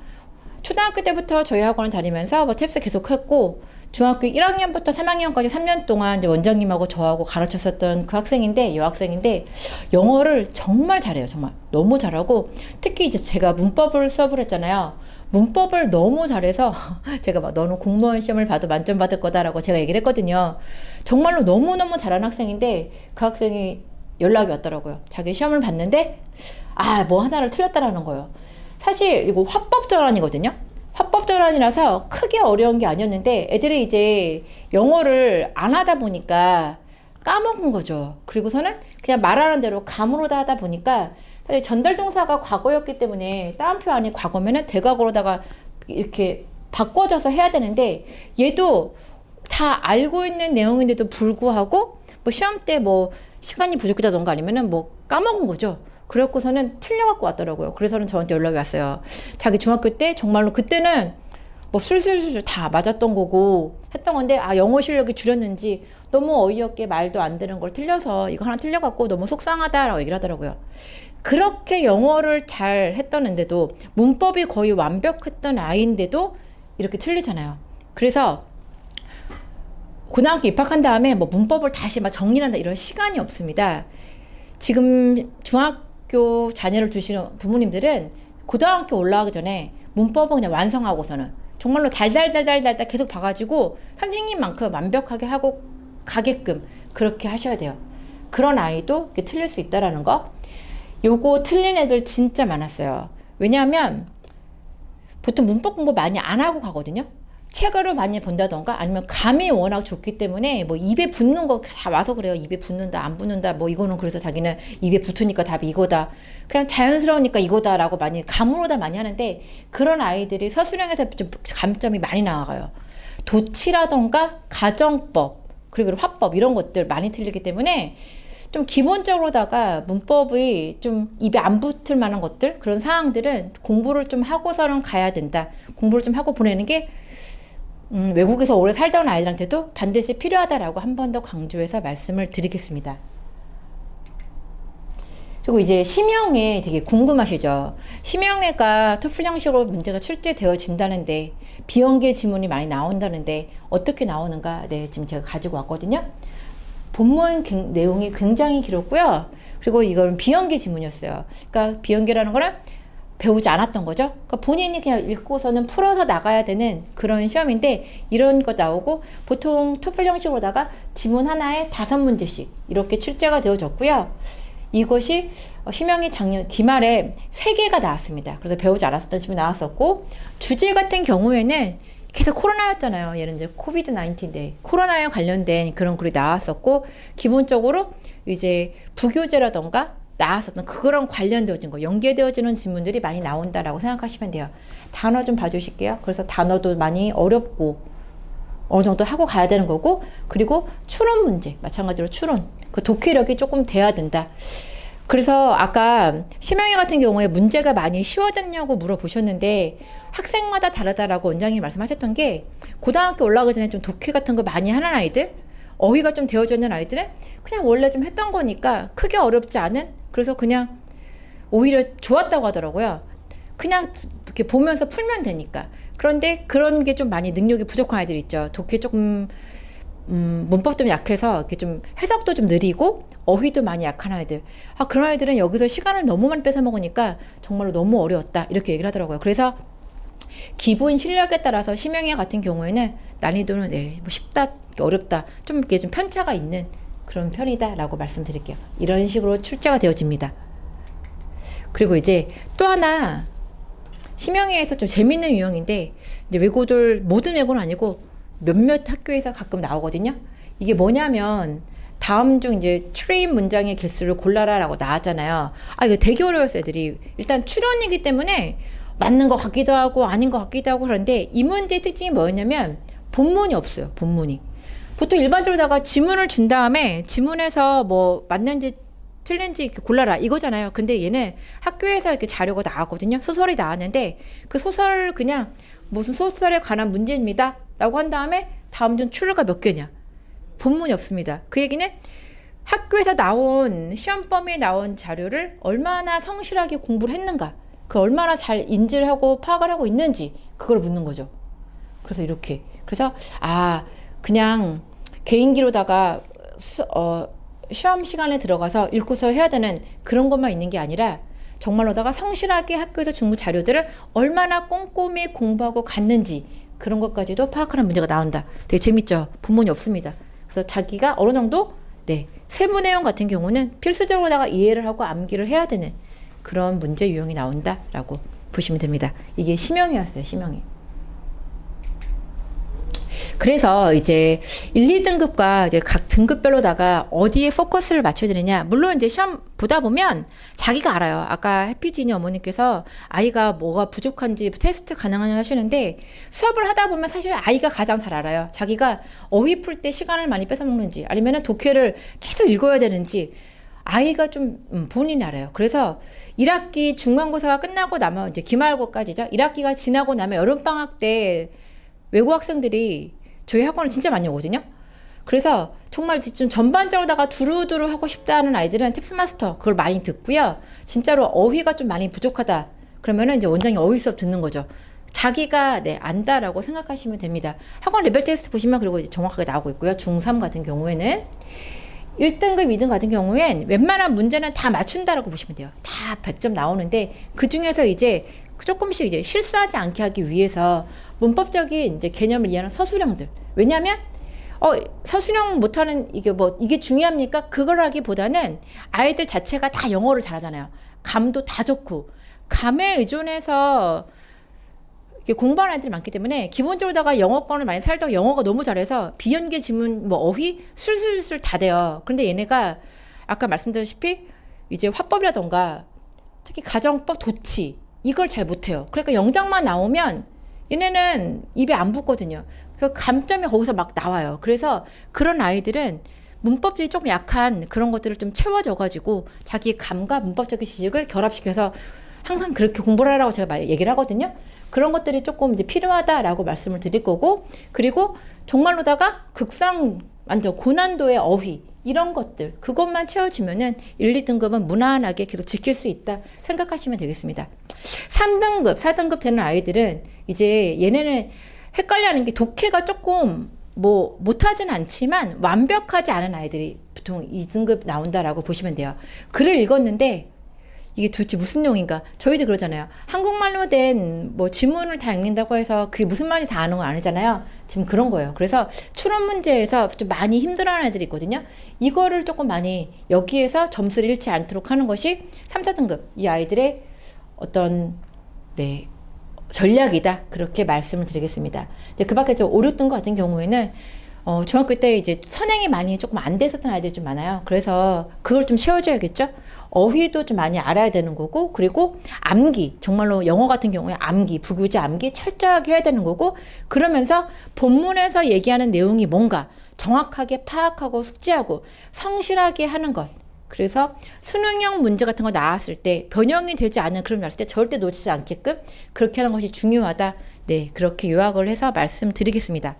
초등학교 때부터 저희 학원을 다니면서 뭐 탭스 계속 했고 중학교 1학년부터 3학년까지 3년 동안 이제 원장님하고 저하고 가르쳤었던 그 학생인데 여학생인데 영어를 정말 잘해요. 정말 너무 잘하고 특히 이제 제가 문법을 수업을 했잖아요. 문법을 너무 잘해서 제가 막 너는 공무원 시험을 봐도 만점 받을 거다라고 제가 얘기를 했거든요. 정말로 너무너무 잘하는 학생인데 그 학생이 연락이 왔더라고요. 자기 시험을 봤는데 뭐 하나를 틀렸다라는 거예요. 사실 이거 화법전환이거든요. 화법전환이라서 크게 어려운 게 아니었는데 애들이 이제 영어를 안 하다 보니까 까먹은 거죠. 그리고서는 그냥 말하는 대로 감으로다 하다 보니까 사실 전달동사가 과거였기 때문에 따옴표 안이 과거면은 대과거로다가 이렇게 바꿔줘서 해야 되는데 얘도 다 알고 있는 내용인데도 불구하고 뭐 시험 때 뭐 시간이 부족하다던가 아니면은 뭐 까먹은 거죠. 그래갖고서는 틀려갖고 왔더라고요. 그래서는 저한테 연락이 왔어요. 자기 중학교 때 정말로 그때는 뭐 술술술 다 맞았던 거고 했던 건데 아 영어 실력이 줄였는지 너무 어이없게 말도 안 되는 걸 틀려서 이거 하나 틀려갖고 너무 속상하다라고 얘기를 하더라고요. 그렇게 영어를 잘 했다는데도 문법이 거의 완벽했던 아이인데도 이렇게 틀리잖아요. 그래서 고등학교 입학한 다음에 뭐 문법을 다시 막 정리한다 이런 시간이 없습니다. 지금 중학교 자녀를 두시는 부모님들은 고등학교 올라가기 전에 문법은 그냥 완성하고서는 정말로 달달달달달달 계속 봐가지고 선생님만큼 완벽하게 하고 가게끔 그렇게 하셔야 돼요. 그런 아이도 이렇게 틀릴 수 있다라는 거. 요거 틀린 애들 진짜 많았어요. 왜냐하면 보통 문법 공부 많이 안 하고 가거든요. 책으로 많이 본다던가 아니면 감이 워낙 좋기 때문에 뭐 입에 붙는 거 다 와서 그래요. 입에 붙는다 안 붙는다 뭐 이거는 그래서 자기는 입에 붙으니까 답이 이거다. 그냥 자연스러우니까 이거다라고 많이 감으로 다 많이 하는데 그런 아이들이 서술형에서 좀 감점이 많이 나와요. 도치라던가 가정법 그리고 화법 이런 것들 많이 틀리기 때문에 좀 기본적으로다가 문법이 좀 입에 안 붙을 만한 것들 그런 사항들은 공부를 좀 하고서는 가야 된다. 공부를 좀 하고 보내는 게 외국에서 오래 살다 온 아이들한테도 반드시 필요하다라고 한 번 더 강조해서 말씀을 드리겠습니다. 그리고 이제 심형애 되게 궁금하시죠? 심형애가 토플 형식으로 문제가 출제되어진다는데 비연계 지문이 많이 나온다는데 어떻게 나오는가? 네, 지금 제가 가지고 왔거든요. 본문 내용이 굉장히 길었고요. 그리고 이건 비연계 지문이었어요. 그러니까 비연계라는 거는 배우지 않았던 거죠. 그러니까 본인이 그냥 읽고서는 풀어서 나가야 되는 그런 시험인데 이런 거 나오고 보통 토플 형식으로다가 지문 하나에 5문제씩 이렇게 출제가 되어졌고요. 이것이 심형이 작년 기말에 3개가 나왔습니다. 그래서 배우지 않았었던 지문이 나왔었고 주제 같은 경우에는 계속 코로나였잖아요. 예를 들어 코비드-19인데 코로나에 관련된 그런 글이 나왔었고 기본적으로 이제 부교재라던가 나왔었던 그거랑 관련되어진 거 연계되어지는 질문들이 많이 나온다라고 생각하시면 돼요. 단어 좀 봐주실게요. 그래서 단어도 많이 어렵고 어느 정도 하고 가야 되는 거고 그리고 추론 문제 마찬가지로 추론 그 독해력이 조금 돼야 된다. 그래서 아까 심형애 같은 경우에 문제가 많이 쉬워졌냐고 물어보셨는데 학생마다 다르다라고 원장님이 말씀하셨던 게 고등학교 올라가기 전에 좀 독해 같은 거 많이 하는 아이들 어휘가 좀 되어져 있는 아이들은 그냥 원래 좀 했던 거니까 크게 어렵지 않은 그래서 그냥 오히려 좋았다고 하더라고요. 그냥 이렇게 보면서 풀면 되니까. 그런데 그런 게 좀 많이 능력이 부족한 아이들 있죠. 독해 조금 문법도 약해서 이렇게 좀 해석도 좀 느리고 어휘도 많이 약한 아이들. 아 그런 아이들은 여기서 시간을 너무 많이 뺏어 먹으니까 정말로 너무 어려웠다 이렇게 얘기를 하더라고요. 그래서 기본 실력에 따라서 심형애 같은 경우에는 난이도는 네, 뭐 쉽다, 어렵다 좀 이렇게 좀 편차가 있는 그런 편이다라고 말씀드릴게요. 이런 식으로 출제가 되어집니다. 그리고 이제 또 하나 심형애에서 좀 재밌는 유형인데 이제 외고들 모든 외고는 아니고 몇몇 학교에서 가끔 나오거든요. 이게 뭐냐면 다음 중 이제 추림 문장의 개수를 골라라라고 나왔잖아요. 아 이거 되게 어려웠어요. 애들이 일단 추론이기 때문에 맞는 것 같기도 하고 아닌 것 같기도 하고 그런데 이 문제의 특징이 뭐였냐면 본문이 없어요. 본문이. 보통 일반적으로다가 지문을 준 다음에 지문에서 뭐 맞는지 틀린지 이렇게 골라라 이거잖아요. 근데 얘는 학교에서 이렇게 자료가 나왔거든요. 소설이 나왔는데 그 소설을 그냥 무슨 소설에 관한 문제입니다 라고 한 다음에 다음 중 출루가 몇 개냐 본문이 없습니다. 그 얘기는 학교에서 나온 시험 범위에 나온 자료를 얼마나 성실하게 공부를 했는가 그 얼마나 잘 인지를 하고 파악을 하고 있는지 그걸 묻는 거죠. 그래서 이렇게 그래서 아 그냥 개인기로다가 시험 시간에 들어가서 읽고서 해야 되는 그런 것만 있는 게 아니라 정말로다가 성실하게 학교에서 준 자료들을 얼마나 꼼꼼히 공부하고 갔는지 그런 것까지도 파악하는 문제가 나온다. 되게 재밌죠? 본문이 없습니다. 그래서 자기가 어느 정도 네 세부 내용 같은 경우는 필수적으로다가 이해를 하고 암기를 해야 되는 그런 문제 유형이 나온다라고 보시면 됩니다. 이게 심형이었어요. 심형이. 그래서 이제 1, 2등급과 이제 각 등급별로다가 어디에 포커스를 맞춰야 되느냐. 물론 이제 시험 보다 보면 자기가 알아요. 아까 해피진이 어머니께서 아이가 뭐가 부족한지 테스트 가능하냐 하시는데 수업을 하다 보면 사실 아이가 가장 잘 알아요. 자기가 어휘 풀 때 시간을 많이 뺏어먹는지 아니면은 독해를 계속 읽어야 되는지 아이가 좀 본인이 알아요. 그래서 1학기 중간고사가 끝나고 나면 이제 기말고까지죠. 1학기가 지나고 나면 여름방학 때 외국 학생들이 저희 학원을 진짜 많이 오거든요. 그래서 정말 좀 전반적으로다가 두루두루 하고 싶다는 아이들은 탭스 마스터 그걸 많이 듣고요. 진짜로 어휘가 좀 많이 부족하다. 그러면은 이제 원장이 어휘 수업 듣는 거죠. 자기가 안다라고 생각하시면 됩니다. 학원 레벨 테스트 보시면 그리고 이제 정확하게 나오고 있고요. 중3 같은 경우에는 1등급, 2등 같은 경우엔 웬만한 문제는 다 맞춘다라고 보시면 돼요. 다 100점 나오는데 그 중에서 이제 조금씩 이제 실수하지 않게 하기 위해서 문법적인 이제 개념을 이해하는 서술형들. 왜냐하면 서술형 못하는 이게 중요합니까? 그거라기보다는 아이들 자체가 다 영어를 잘하잖아요. 감도 다 좋고 감에 의존해서 공부하는 아이들이 많기 때문에 기본적으로다가 영어권을 많이 살다가 영어가 너무 잘해서 비연계 지문 어휘 술술술 다 돼요. 그런데 얘네가 아까 말씀드렸다시피 이제 화법이라던가 특히 가정법 도치 이걸 잘 못해요. 그러니까 영장만 나오면 얘네는 입에 안 붙거든요. 그 감점이 거기서 막 나와요. 그래서 그런 아이들은 문법적이 조금 약한 그런 것들을 좀 채워줘가지고 자기 감과 문법적인 지식을 결합시켜서 항상 그렇게 공부를 하라고 제가 얘기를 하거든요. 그런 것들이 조금 이제 필요하다라고 말씀을 드릴 거고, 그리고 정말로다가 완전 고난도의 어휘 이런 것들 그것만 채워주면은 1, 2등급은 무난하게 계속 지킬 수 있다 생각하시면 되겠습니다. 3등급, 4등급 되는 아이들은 이제 얘네는 헷갈려하는 게 독해가 조금 못하진 않지만 완벽하지 않은 아이들이 보통 2등급 나온다라고 보시면 돼요. 글을 읽었는데 이게 도대체 무슨 내용인가? 저희도 그러잖아요. 한국말로 된 지문을 다 읽는다고 해서 그게 무슨 말인지 다 아는 건 아니잖아요. 지금 그런 거예요. 그래서 추론 문제에서 좀 많이 힘들어하는 애들이 있거든요. 이거를 조금 많이 여기에서 점수를 잃지 않도록 하는 것이 3, 4등급 이 아이들의 어떤 전략이다. 그렇게 말씀을 드리겠습니다. 그 밖에 5, 6등급 같은 경우에는 중학교 때 이제 선행이 많이 조금 안 됐었던 아이들이 좀 많아요. 그래서 그걸 좀 채워줘야겠죠. 어휘도 좀 많이 알아야 되는 거고, 그리고 암기, 정말로 영어 같은 경우에 암기, 부교재 암기 철저하게 해야 되는 거고, 그러면서 본문에서 얘기하는 내용이 뭔가 정확하게 파악하고 숙지하고 성실하게 하는 것. 그래서 수능형 문제 같은 거 나왔을 때 변형이 되지 않은 그런 나왔을 때 절대 놓치지 않게끔 그렇게 하는 것이 중요하다. 그렇게 요약을 해서 말씀드리겠습니다.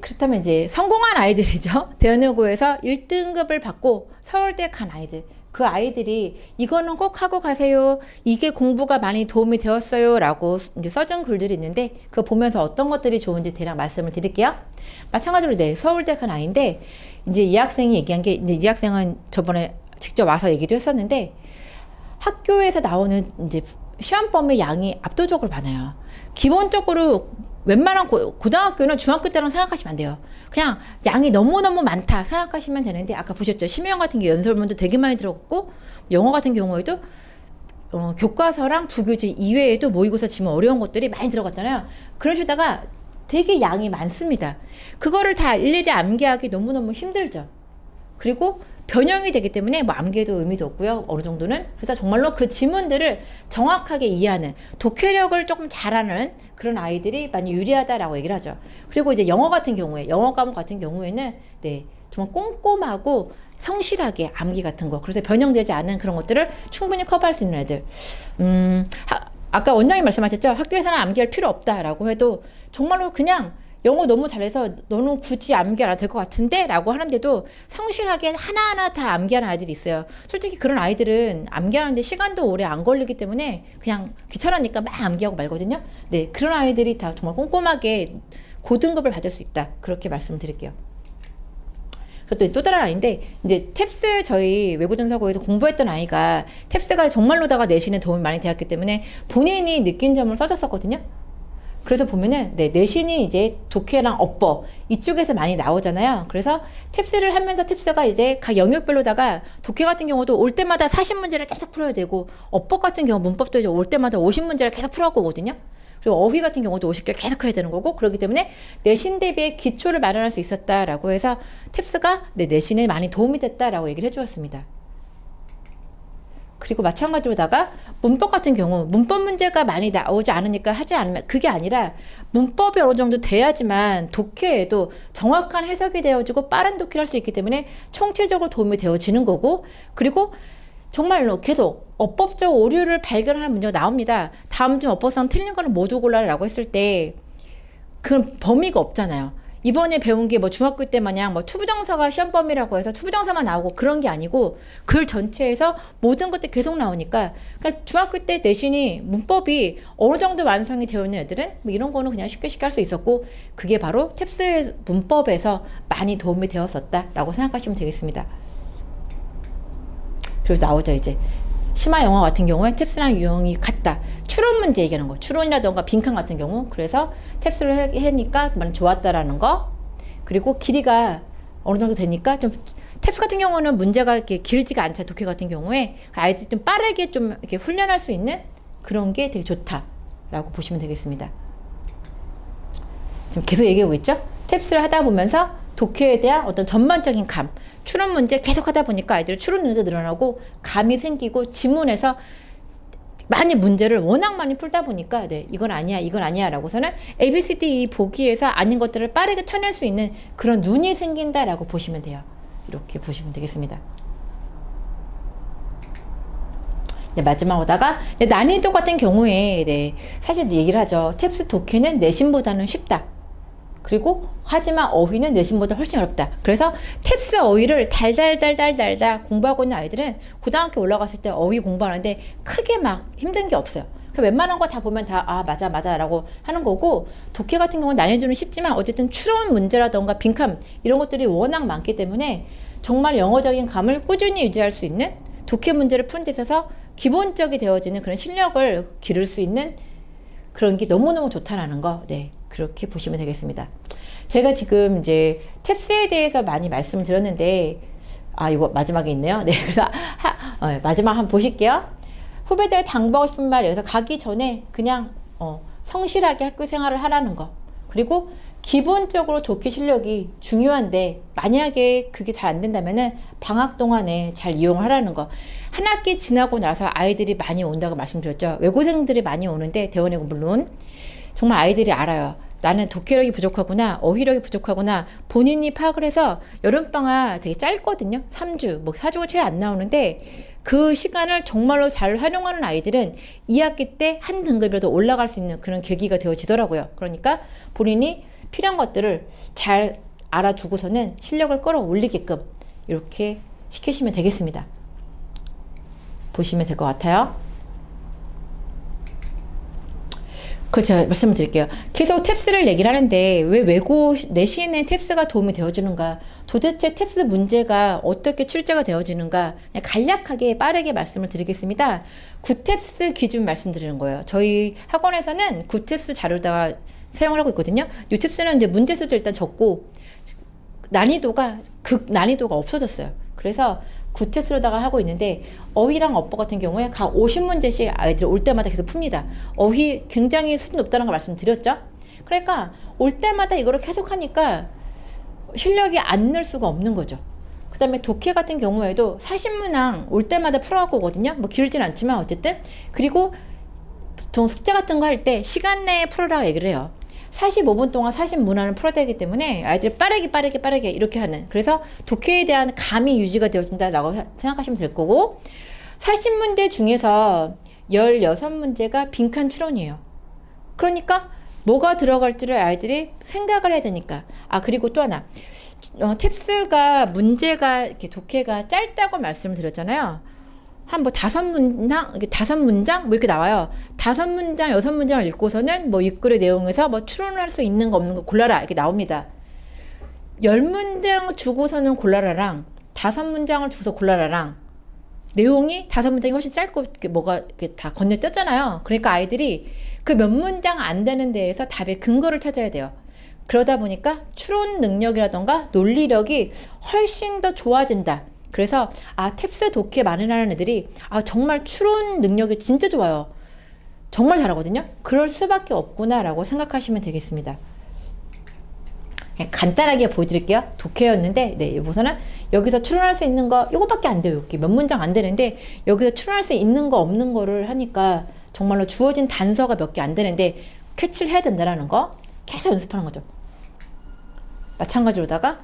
그렇다면 성공한 아이들이죠. 대연여고에서 1등급을 받고 서울대 간 아이들. 그 아이들이 이거는 꼭 하고 가세요. 이게 공부가 많이 도움이 되었어요. 라고 써준 글들이 있는데 그거 보면서 어떤 것들이 좋은지 대략 말씀을 드릴게요. 마찬가지로 서울대 간 아이인데 이 학생이 얘기한 게 이 학생은 저번에 직접 와서 얘기도 했었는데 학교에서 나오는 시험범의 양이 압도적으로 많아요. 기본적으로 웬만한 고등학교는 중학교 때랑 생각하시면 안 돼요. 그냥 양이 너무너무 많다 생각하시면 되는데 아까 보셨죠? 심의형 같은 게 연설문도 되게 많이 들어갔고 영어 같은 경우에도 교과서랑 부교재 이외에도 모의고사 지문 어려운 것들이 많이 들어갔잖아요. 그러시다가 되게 양이 많습니다. 그거를 다 일일이 암기하기 너무너무 힘들죠. 그리고 변형이 되기 때문에 암기에도 의미도 없고요. 어느 정도는. 그래서 정말로 그 지문들을 정확하게 이해하는 독해력을 조금 잘하는 그런 아이들이 많이 유리하다라고 얘기를 하죠. 그리고 영어 같은 경우에 영어 과목 같은 경우에는 정말 꼼꼼하고 성실하게 암기 같은 거 그래서 변형되지 않은 그런 것들을 충분히 커버할 수 있는 애들. 아까 원장님 말씀하셨죠. 학교에서는 암기할 필요 없다라고 해도 정말로 그냥 영어 너무 잘해서 너는 굳이 암기 안 할 것 같은데? 라고 하는데도 성실하게 하나하나 다 암기하는 아이들이 있어요. 솔직히 그런 아이들은 암기하는데 시간도 오래 안 걸리기 때문에 그냥 귀찮으니까 막 암기하고 말거든요. 그런 아이들이 다 정말 꼼꼼하게 고등급을 받을 수 있다. 그렇게 말씀드릴게요. 그리고 또 다른 아이인데 탭스 저희 외고전사고에서 공부했던 아이가 탭스가 정말로다가 내신에 도움이 많이 되었기 때문에 본인이 느낀 점을 써줬었거든요. 그래서 보면은 내신이 독해랑 어법 이쪽에서 많이 나오잖아요. 그래서 탭스를 하면서 탭스가 각 영역별로다가 독해 같은 경우도 올 때마다 40문제를 계속 풀어야 되고 어법 같은 경우 문법도 올 때마다 50문제를 계속 풀어갖고 오거든요. 그리고 어휘 같은 경우도 50개를 계속 해야 되는 거고 그렇기 때문에 내신 대비의 기초를 마련할 수 있었다라고 해서 탭스가 내신에 많이 도움이 됐다라고 얘기를 해주었습니다. 그리고 마찬가지로다가 문법 같은 경우 문법 문제가 많이 나오지 않으니까 하지 않으면 그게 아니라 문법이 어느 정도 돼야지만 독해에도 정확한 해석이 되어지고 빠른 독해를 할 수 있기 때문에 총체적으로 도움이 되어지는 거고 그리고 정말로 계속 어법적 오류를 발견하는 문제가 나옵니다. 다음 중 어법상 틀린 거는 모두 골라라고 했을 때 그런 범위가 없잖아요. 이번에 배운 게 뭐 중학교 때 마냥 뭐 투부정사가 시험 범위라고 해서 투부정사만 나오고 그런 게 아니고 글 전체에서 모든 것들이 계속 나오니까, 그러니까 중학교 때 내신이 문법이 어느 정도 완성이 되어 있는 애들은 뭐 이런 거는 그냥 쉽게 할 수 있었고, 그게 바로 탭스 문법에서 많이 도움이 되었었다라고 생각하시면 되겠습니다. 그리고 나오죠. 이제 심화 영어 같은 경우에 탭스랑 유형이 같다. 추론 문제 얘기하는 거. 추론이라던가 빈칸 같은 경우. 그래서 탭스를 하니까 좋았다라는 거. 그리고 길이가 어느 정도 되니까 좀, 탭스 같은 경우는 문제가 이렇게 길지가 않죠. 독해 같은 경우에 아이들이 좀 빠르게 좀 이렇게 훈련할 수 있는 그런 게 되게 좋다라고 보시면 되겠습니다. 지금 계속 얘기하고 있죠? 탭스를 하다 보면서 독해에 대한 어떤 전반적인 감, 추론 문제 계속 하다 보니까 아이들 추론 능력이 늘어나고 감이 생기고 지문에서 많이 문제를 워낙 많이 풀다 보니까 네, 이건 아니야, 이건 아니야 라고서는 ABCD 보기에서 아닌 것들을 빠르게 쳐낼 수 있는 그런 눈이 생긴다라고 보시면 돼요. 이렇게 보시면 되겠습니다. 네, 마지막으로다가 난이도 같은 경우에 네, 사실 얘기를 하죠. 탭스 독해는 내신보다는 쉽다. 그리고 하지만 어휘는 내신보다 훨씬 어렵다. 그래서 탭스 어휘를 달달달달달달 공부하고 있는 아이들은 고등학교 올라갔을 때 어휘 공부하는데 크게 막 힘든 게 없어요. 웬만한 거 다 보면 다 아 맞아 맞아 라고 하는 거고, 독해 같은 경우는 난이도는 쉽지만 어쨌든 추론 문제라던가 빈칸 이런 것들이 워낙 많기 때문에 정말 영어적인 감을 꾸준히 유지할 수 있는, 독해 문제를 푸는 데 있어서 기본적이 되어지는 그런 실력을 기를 수 있는 그런 게 너무너무 좋다라는 거, 네, 그렇게 보시면 되겠습니다. 제가 지금 이제 탭스에 대해서 많이 말씀을 드렸는데, 아, 이거 마지막에 있네요. 네, 그래서 마지막 한번 보실게요. 후배들에게 당부하고 싶은 말, 여기서 가기 전에 그냥 성실하게 학교 생활을 하라는 거. 그리고 기본적으로 독해 실력이 중요한데 만약에 그게 잘 안 된다면은 방학 동안에 잘 이용하라는 거. 한 학기 지나고 나서 아이들이 많이 온다고 말씀드렸죠. 외고생들이 많이 오는데 대원외고 물론 정말 아이들이 알아요. 나는 독해력이 부족하구나, 어휘력이 부족하구나, 본인이 파악을 해서 여름방학 되게 짧거든요. 3주, 뭐 4주가 채 안 나오는데 그 시간을 정말로 잘 활용하는 아이들은 2학기 때 한 등급이라도 올라갈 수 있는 그런 계기가 되어지더라고요. 그러니까 본인이 필요한 것들을 잘 알아두고서는 실력을 끌어올리게끔 이렇게 시키시면 되겠습니다. 보시면 될 것 같아요. 그렇죠. 말씀을 드릴게요. 계속 탭스를 얘기를 하는데 왜 외고 내신에 탭스가 도움이 되어주는가, 도대체 탭스 문제가 어떻게 출제가 되어지는가, 그냥 간략하게 빠르게 말씀을 드리겠습니다. 구탭스 기준 말씀드리는 거예요. 저희 학원에서는 구탭스 자료다가 사용을 하고 있거든요. 유탭스는 이제 문제수도 일단 적고 난이도가 난이도가 없어졌어요. 그래서 구탭스로다가 하고 있는데, 어휘랑 어법 같은 경우에 각 50문제씩 아이들 올 때마다 계속 풉니다. 어휘 굉장히 수준 높다는 거 말씀드렸죠? 그러니까 올 때마다 이거를 계속 하니까 실력이 안 늘 수가 없는 거죠. 그 다음에 독해 같은 경우에도 40문항 올 때마다 풀어갖고 오거든요. 뭐 길진 않지만 어쨌든. 그리고 보통 숙제 같은 거 할 때 시간 내에 풀으라고 얘기를 해요. 45분 동안 40문항을 풀어야 되기 때문에 아이들이 빠르게 이렇게 하는, 그래서 독해에 대한 감이 유지가 되어진다라고 생각하시면 될 거고, 40문제 중에서 16문제가 빈칸 추론이에요. 그러니까 뭐가 들어갈지를 아이들이 생각을 해야 되니까. 아, 그리고 또 하나, 탭스가 문제가 이렇게 독해가 짧다고 말씀을 드렸잖아요. 한 뭐 5문장 뭐 이렇게 나와요. 5문장, 6문장을 읽고서는 뭐 이 글의 내용에서 뭐 추론을 할 수 있는 거 없는 거 골라라 이렇게 나옵니다. 10문장 주고서는 골라라랑 5문장을 주고서 골라라랑 내용이 5문장이 훨씬 짧고 이렇게 뭐가 이렇게 다 건너뛰었잖아요. 그러니까 아이들이 그 몇 문장 안 되는 데에서 답의 근거를 찾아야 돼요. 그러다 보니까 추론 능력이라던가 논리력이 훨씬 더 좋아진다. 그래서 탭스 독해 많이 하는 애들이 정말 추론 능력이 진짜 좋아요. 정말 잘하거든요. 그럴 수밖에 없구나 라고 생각하시면 되겠습니다. 간단하게 보여드릴게요. 독해였는데 네, 여기서는 여기서 추론할 수 있는 거 이거밖에 안 돼요. 여기 몇 문장 안 되는데 여기서 추론할 수 있는 거 없는 거를 하니까 정말로 주어진 단서가 몇 개 안 되는데 캐치를 해야 된다는 거 계속 연습하는 거죠. 마찬가지로다가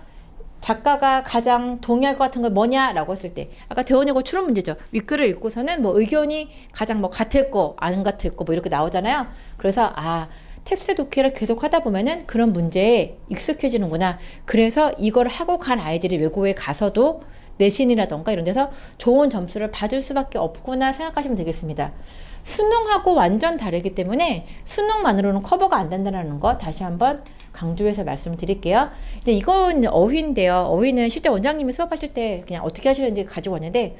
작가가 가장 동의할 것 같은 건 뭐냐라고 했을 때 아까 대원이고 추론 문제죠. 윗글을 읽고서는 뭐 의견이 가장 뭐 같을 거, 안 같을 거 뭐 이렇게 나오잖아요. 그래서 탭스 독해를 계속 하다 보면은 그런 문제에 익숙해지는구나. 그래서 이걸 하고 간 아이들이 외국에 가서도 내신이라던가 이런 데서 좋은 점수를 받을 수밖에 없구나 생각하시면 되겠습니다. 수능하고 완전 다르기 때문에 수능만으로는 커버가 안 된다는 거 다시 한번 강조해서 말씀드릴게요. 이제 이건 어휘인데요. 어휘는 실제 원장님이 수업하실 때 그냥 어떻게 하시는지 가지고 왔는데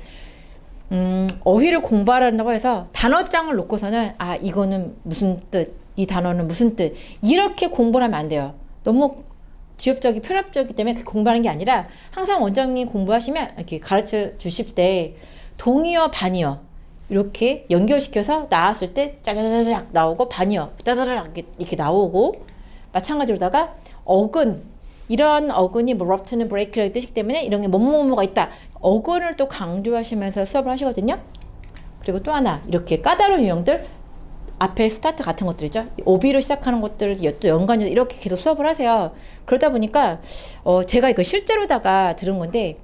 어휘를 공부하라고 해서 단어장을 놓고서는 이거는 무슨 뜻, 이 단어는 무슨 뜻 이렇게 공부를 하면 안 돼요. 너무 지엽적이 편협적이기 때문에 공부하는 게 아니라 항상 원장님 공부하시면 이렇게 가르쳐 주실 때 동의어, 반의어 이렇게 연결시켜서 나왔을 때 짜자자작 나오고 반의어 짜자자작 이렇게 나오고 마찬가지로다가 어근 이런 어근이 뭐 rupt는 break라는 뜻이기 때문에 이런 게 뭐뭐뭐가 있다. 어근을 또 강조하시면서 수업을 하시거든요. 그리고 또 하나 이렇게 까다로운 유형들 앞에 스타트 같은 것들이죠. 오비로 시작하는 것들 또 연관해서 이렇게 계속 수업을 하세요. 그러다 보니까 제가 이거 실제로다가 들은 건데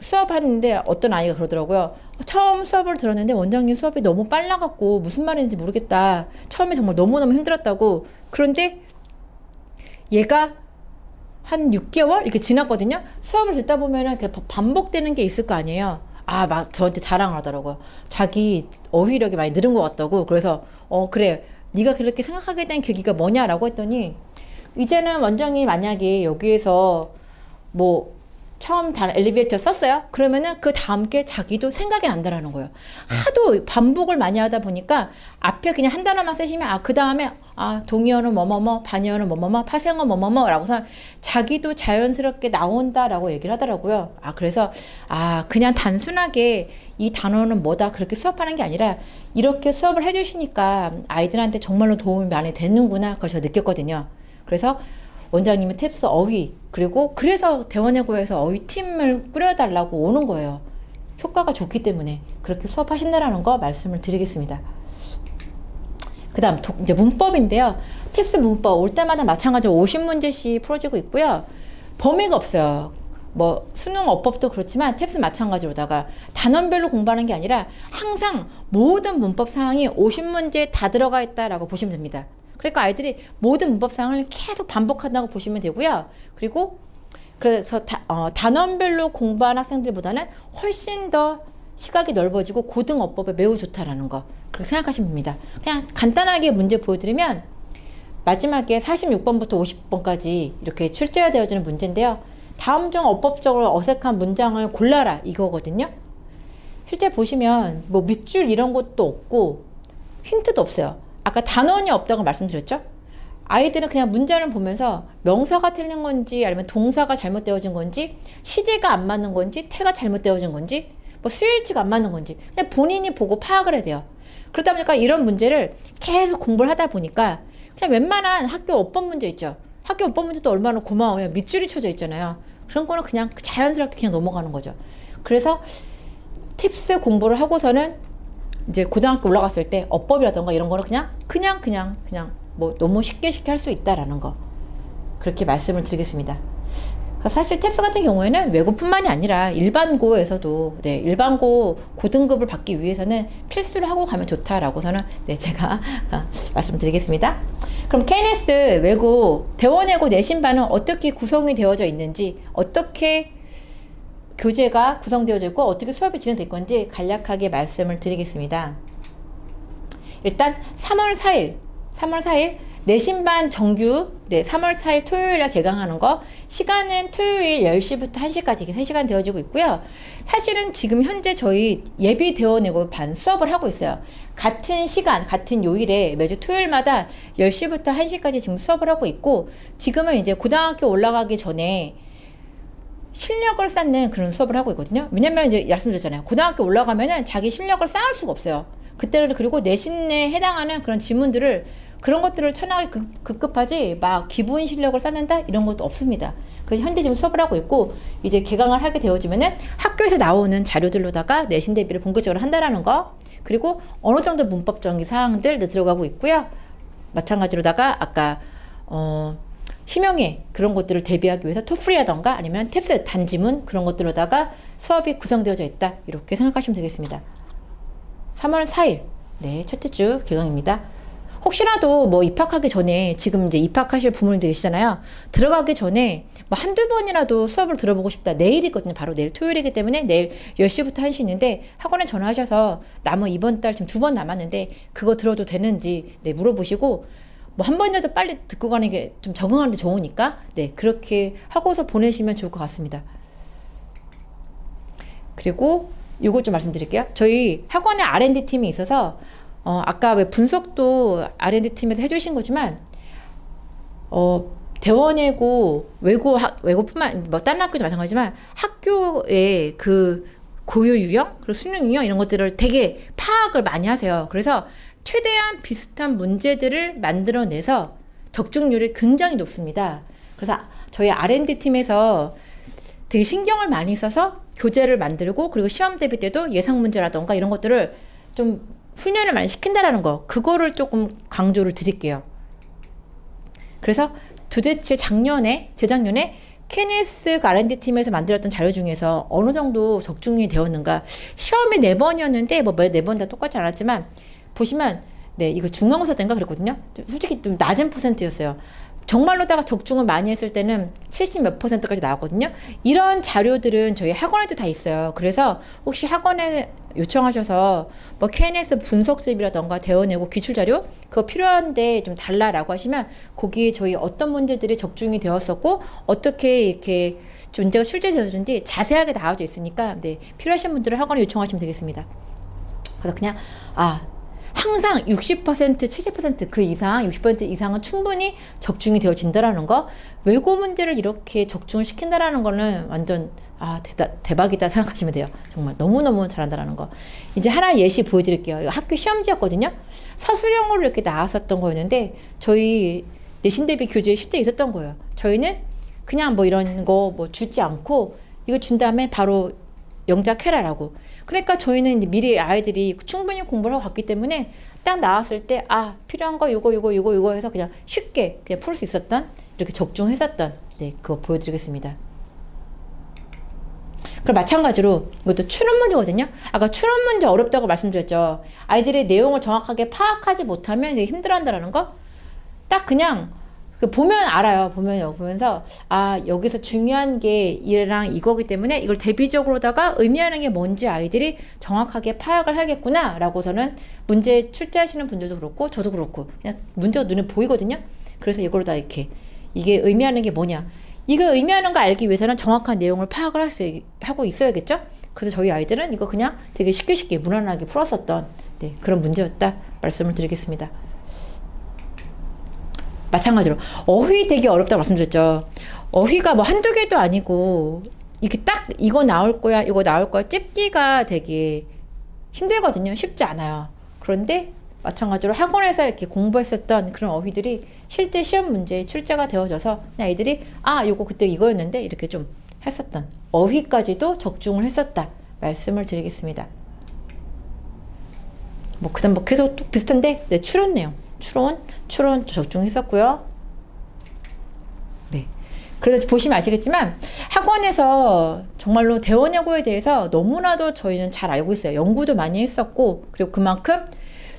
수업을 하는데 어떤 아이가 그러더라고요. 처음 수업을 들었는데 원장님 수업이 너무 빨라갖고 무슨 말인지 모르겠다. 처음에 정말 너무너무 힘들었다고. 그런데 얘가 한 6개월 이렇게 지났거든요. 수업을 듣다 보면은 반복되는 게 있을 거 아니에요. 막 저한테 자랑을 하더라고요. 자기 어휘력이 많이 늘은 것 같다고. 그래서 그래 네가 그렇게 생각하게 된 계기가 뭐냐라고 했더니 이제는 원장이 만약에 여기에서 뭐 처음 엘리베이터 썼어요. 그러면은 그 다음 게 자기도 생각이 난다라는 거예요. 하도 반복을 많이 하다 보니까 앞에 그냥 한 단어만 쓰시면 그 다음에 동의어는 뭐뭐뭐, 반의어는 뭐뭐뭐, 파생어 뭐뭐뭐라고 해서 자기도 자연스럽게 나온다라고 얘기를 하더라고요. 그래서 그냥 단순하게 이 단어는 뭐다 그렇게 수업하는 게 아니라 이렇게 수업을 해주시니까 아이들한테 정말로 도움이 많이 되는구나 그걸 제가 느꼈거든요. 그래서 원장님은 탭스 어휘 그래서 대원예고에서 어휘팀을 꾸려달라고 오는 거예요. 효과가 좋기 때문에 그렇게 수업하신다라는 거 말씀을 드리겠습니다. 그 다음 이제 문법인데요. 팁스 문법 올 때마다 마찬가지로 50문제씩 풀어지고 있고요. 범위가 없어요. 뭐 수능 어법도 그렇지만 팁스 마찬가지로다가 단원별로 공부하는 게 아니라 항상 모든 문법 사항이 50문제에 다 들어가 있다라고 보시면 됩니다. 그러니까 아이들이 모든 문법상을 계속 반복한다고 보시면 되고요. 그래서 단원별로 공부한 학생들보다는 훨씬 더 시각이 넓어지고 고등어법에 매우 좋다라는 거 그렇게 생각하시면 됩니다. 그냥 간단하게 문제 보여드리면 마지막에 46번부터 50번까지 이렇게 출제가 되어지는 문제인데요. 다음 중 어법적으로 어색한 문장을 골라라 이거거든요. 실제 보시면 뭐 밑줄 이런 것도 없고 힌트도 없어요. 아까 단원이 없다고 말씀드렸죠? 아이들은 그냥 문장을 보면서 명사가 틀린 건지 아니면 동사가 잘못되어진 건지 시제가 안 맞는 건지 태가 잘못되어진 건지 뭐 수일치가 안 맞는 건지 그냥 본인이 보고 파악을 해야 돼요. 그러다 보니까 이런 문제를 계속 공부를 하다 보니까 그냥 웬만한 학교 어법 문제 있죠. 학교 어법 문제도 얼마나 고마워요. 밑줄이 쳐져 있잖아요. 그런 거는 그냥 자연스럽게 그냥 넘어가는 거죠. 그래서 팁스 공부를 하고서는 이제 고등학교 올라갔을 때 어법이라던가 이런 거는 그냥 뭐 너무 쉽게 할 수 있다라는 거 그렇게 말씀을 드리겠습니다. 사실 탭스 같은 경우에는 외고뿐만이 아니라 일반고에서도 일반고 고등급을 받기 위해서는 필수를 하고 가면 좋다라고서는 제가 말씀드리겠습니다. 그럼 KNS 외고 대원예고 내신반은 어떻게 구성이 되어져 있는지 어떻게 교재가 구성되어져 있고 어떻게 수업이 진행될 건지 간략하게 말씀을 드리겠습니다. 일단 3월 4일 내신반 정규 3월 4일 토요일에 개강하는 거 시간은 토요일 10시부터 1시까지 3시간 되어지고 있고요. 사실은 지금 현재 저희 예비 대원예고 반 수업을 하고 있어요. 같은 시간 같은 요일에 매주 토요일마다 10시부터 1시까지 지금 수업을 하고 있고 지금은 이제 고등학교 올라가기 전에 실력을 쌓는 그런 수업을 하고 있거든요. 왜냐면 이제 말씀드렸잖아요. 고등학교 올라가면은 자기 실력을 쌓을 수가 없어요. 그때는 그리고 내신에 해당하는 그런 지문들을 그런 것들을 천하게 급급하지 막 기본 실력을 쌓는다 이런 것도 없습니다. 그래서 현재 지금 수업을 하고 있고 이제 개강을 하게 되어지면은 학교에서 나오는 자료들로다가 내신 대비를 본격적으로 한다라는 거 그리고 어느 정도 문법적인 사항들 들어가고 있고요. 마찬가지로다가 아까 심형애 그런 것들을 대비하기 위해서 토플이라던가 아니면 탭스 단지문 그런 것들로다가 수업이 구성되어져 있다. 이렇게 생각하시면 되겠습니다. 3월 4일 네, 첫째 주 개강입니다. 혹시라도 뭐 입학하기 전에 지금 이제 입학하실 부모님들 계시잖아요. 들어가기 전에 뭐 한두 번이라도 수업을 들어보고 싶다. 내일이거든요. 바로 내일 토요일이기 때문에 내일 10시부터 1시 있는데 학원에 전화하셔서 남은 이번 달 지금 2번 남았는데 그거 들어도 되는지 네, 물어보시고 뭐 한 번이라도 빨리 듣고 가는 게 좀 적응하는 데 좋으니까 네, 그렇게 하고서 보내시면 좋을 것 같습니다. 그리고 요거 좀 말씀드릴게요. 저희 학원에 R&D 팀이 있어서 아까 왜 분석도 R&D 팀에서 해주신 거지만 대원외고 외고뿐만 뭐 다른 학교도 마찬가지지만 학교의 그 고유 유형 그리고 수능 유형 이런 것들을 되게 파악을 많이 하세요. 그래서 최대한 비슷한 문제들을 만들어내서 적중률이 굉장히 높습니다. 그래서 저희 R&D 팀에서 되게 신경을 많이 써서 교재를 만들고 그리고 시험 대비 때도 예상 문제라던가 이런 것들을 좀 훈련을 많이 시킨다라는 거 그거를 조금 강조를 드릴게요. 그래서 도대체 재작년에 케네스 R&D 팀에서 만들었던 자료 중에서 어느 정도 적중이 되었는가 시험이 4번이었는데 뭐 4번 다 똑같지 않았지만 보시면 네 이거 중간고사 때인가 그랬거든요. 솔직히 좀 낮은 퍼센트였어요. 정말로다가 적중을 많이 했을 때는 70 몇 %까지 나왔거든요. 이런 자료들은 저희 학원에도 다 있어요. 그래서 혹시 학원에 요청하셔서 뭐 KNS 분석집이라던가 대원외고 기출자료 그거 필요한데 좀 달라라고 하시면 거기에 저희 어떤 문제들이 적중이 되었었고 어떻게 이렇게 문제가 출제되었는지 자세하게 나와져 있으니까 네, 필요하신 분들은 학원에 요청하시면 되겠습니다. 그래서 그냥 항상 60%, 70% 그 이상, 60% 이상은 충분히 적중이 되어진다라는 거. 외고 문제를 이렇게 적중을 시킨다라는 거는 완전 대박이다 생각하시면 돼요. 정말 너무너무 잘한다라는 거. 이제 하나 예시 보여드릴게요. 이거 학교 시험지였거든요. 서술형으로 이렇게 나왔었던 거였는데 저희 내신 대비 교재에 실제 있었던 거예요. 저희는 그냥 뭐 이런 거 뭐 주지 않고 이거 준 다음에 바로 영작해라라고. 그러니까 저희는 이제 미리 아이들이 충분히 공부를 하고 갔기 때문에 딱 나왔을 때 필요한 거 이거 해서 그냥 쉽게 그냥 풀 수 있었던 이렇게 적중했었던 네 그거 보여드리겠습니다. 그럼 마찬가지로 이것도 추론 문제거든요. 아까 추론 문제 어렵다고 말씀드렸죠. 아이들이 내용을 정확하게 파악하지 못하면 되게 힘들어한다는 거. 딱 그냥 보면 알아요. 보면서 여기서 중요한 게 이랑 이거기 때문에 이걸 대비적으로다가 의미하는 게 뭔지 아이들이 정확하게 파악을 하겠구나 라고서는 문제 출제하시는 분들도 그렇고 저도 그렇고 그냥 문제가 눈에 보이거든요. 그래서 이걸 다 이렇게 이게 의미하는 게 뭐냐 이거 의미하는 거 알기 위해서는 정확한 내용을 파악을 하고 있어야겠죠. 그래서 저희 아이들은 이거 그냥 되게 쉽게 무난하게 풀었었던 네, 그런 문제였다 말씀을 드리겠습니다. 마찬가지로 어휘 되게 어렵다고 말씀드렸죠. 어휘가 뭐 한두 개도 아니고 이게 딱 이거 나올 거야 찝기가 되게 힘들거든요. 쉽지 않아요. 그런데 마찬가지로 학원에서 이렇게 공부했었던 그런 어휘들이 실제 시험 문제에 출제가 되어져서 그냥 애들이 요거 그때 이거였는데 이렇게 좀 했었던 어휘까지도 적중을 했었다 말씀을 드리겠습니다. 뭐 그다음 뭐 계속 또 비슷한데 네, 추론 내용 추론 적중했었고요. 네. 그래서 보시면 아시겠지만 학원에서 정말로 대원외고에 대해서 너무나도 저희는 잘 알고 있어요. 연구도 많이 했었고 그리고 그만큼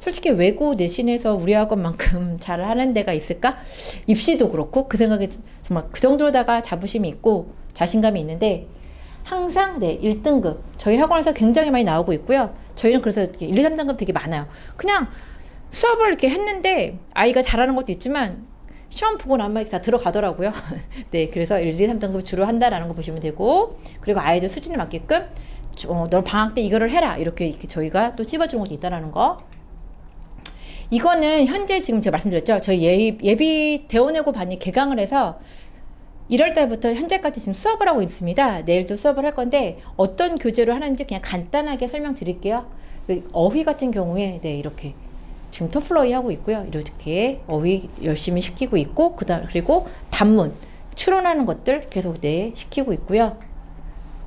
솔직히 외고 내신에서 우리 학원만큼 잘 하는 데가 있을까? 입시도 그렇고 그 생각에 정말 그 정도로다가 자부심이 있고 자신감이 있는데 항상 네 1등급 저희 학원에서 굉장히 많이 나오고 있고요. 저희는 그래서 이렇게 1, 2, 3등급 되게 많아요. 그냥 수업을 이렇게 했는데 아이가 잘하는 것도 있지만 시험 보고 나면 다 들어가더라고요. 네, 그래서 1, 2, 3등급 주로 한다라는 거 보시면 되고 그리고 아이들 수준에 맞게끔 너 방학 때 이거를 해라 이렇게 저희가 또 찝어주는 것도 있다라는 거. 이거는 현재 지금 제가 말씀드렸죠. 저희 예비 대원외고 반이 개강을 해서 1월 달부터 현재까지 지금 수업을 하고 있습니다. 내일도 수업을 할 건데 어떤 교재로 하는지 그냥 간단하게 설명드릴게요. 어휘 같은 경우에 네 이렇게 지금 토플러이 하고 있고요. 이렇게 어휘 열심히 시키고 있고 그리고 단문 추론하는 것들 계속 네 시키고 있고요.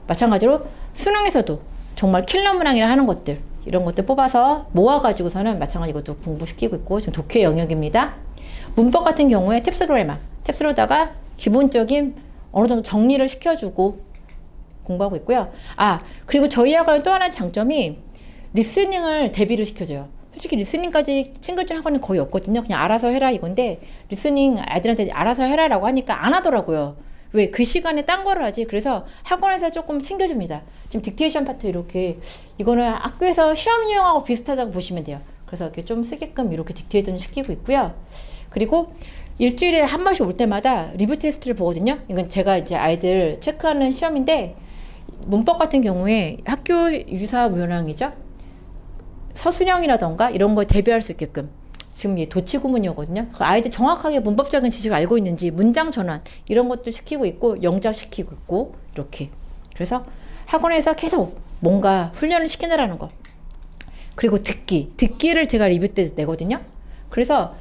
마찬가지로 수능에서도 정말 킬러 문항이라 하는 것들 이런 것들 뽑아서 모아가지고서는 마찬가지 이것도 공부시키고 있고 지금 독해 영역입니다. 문법 같은 경우에 탭스 그래머 탭스로다가 기본적인 어느 정도 정리를 시켜주고 공부하고 있고요. 그리고 저희 학원의 또 하나의 장점이 리스닝을 대비를 시켜줘요. 솔직히 리스닝까지 챙겨주는 학원은 거의 없거든요. 그냥 알아서 해라 이건데, 리스닝 아이들한테 알아서 해라라고 하니까 안 하더라고요. 왜? 그 시간에 딴 거를 하지. 그래서 학원에서 조금 챙겨줍니다. 지금 딕테이션 파트 이렇게, 이거는 학교에서 시험 유형하고 비슷하다고 보시면 돼요. 그래서 이렇게 좀 쓰게끔 이렇게 딕테이션 시키고 있고요. 그리고 일주일에 한 번씩 올 때마다 리뷰 테스트를 보거든요. 이건 제가 이제 아이들 체크하는 시험인데, 문법 같은 경우에 학교 유사 문항이죠. 서술형이라던가 이런 거 대비할 수 있게끔 지금 이 도치구문이거든요. 그 아이들 정확하게 문법적인 지식을 알고 있는지 문장 전환 이런 것도 시키고 있고 영작 시키고 있고 이렇게. 그래서 학원에서 계속 뭔가 훈련을 시키느라는 거. 그리고 듣기를 제가 리뷰 때 내거든요. 그래서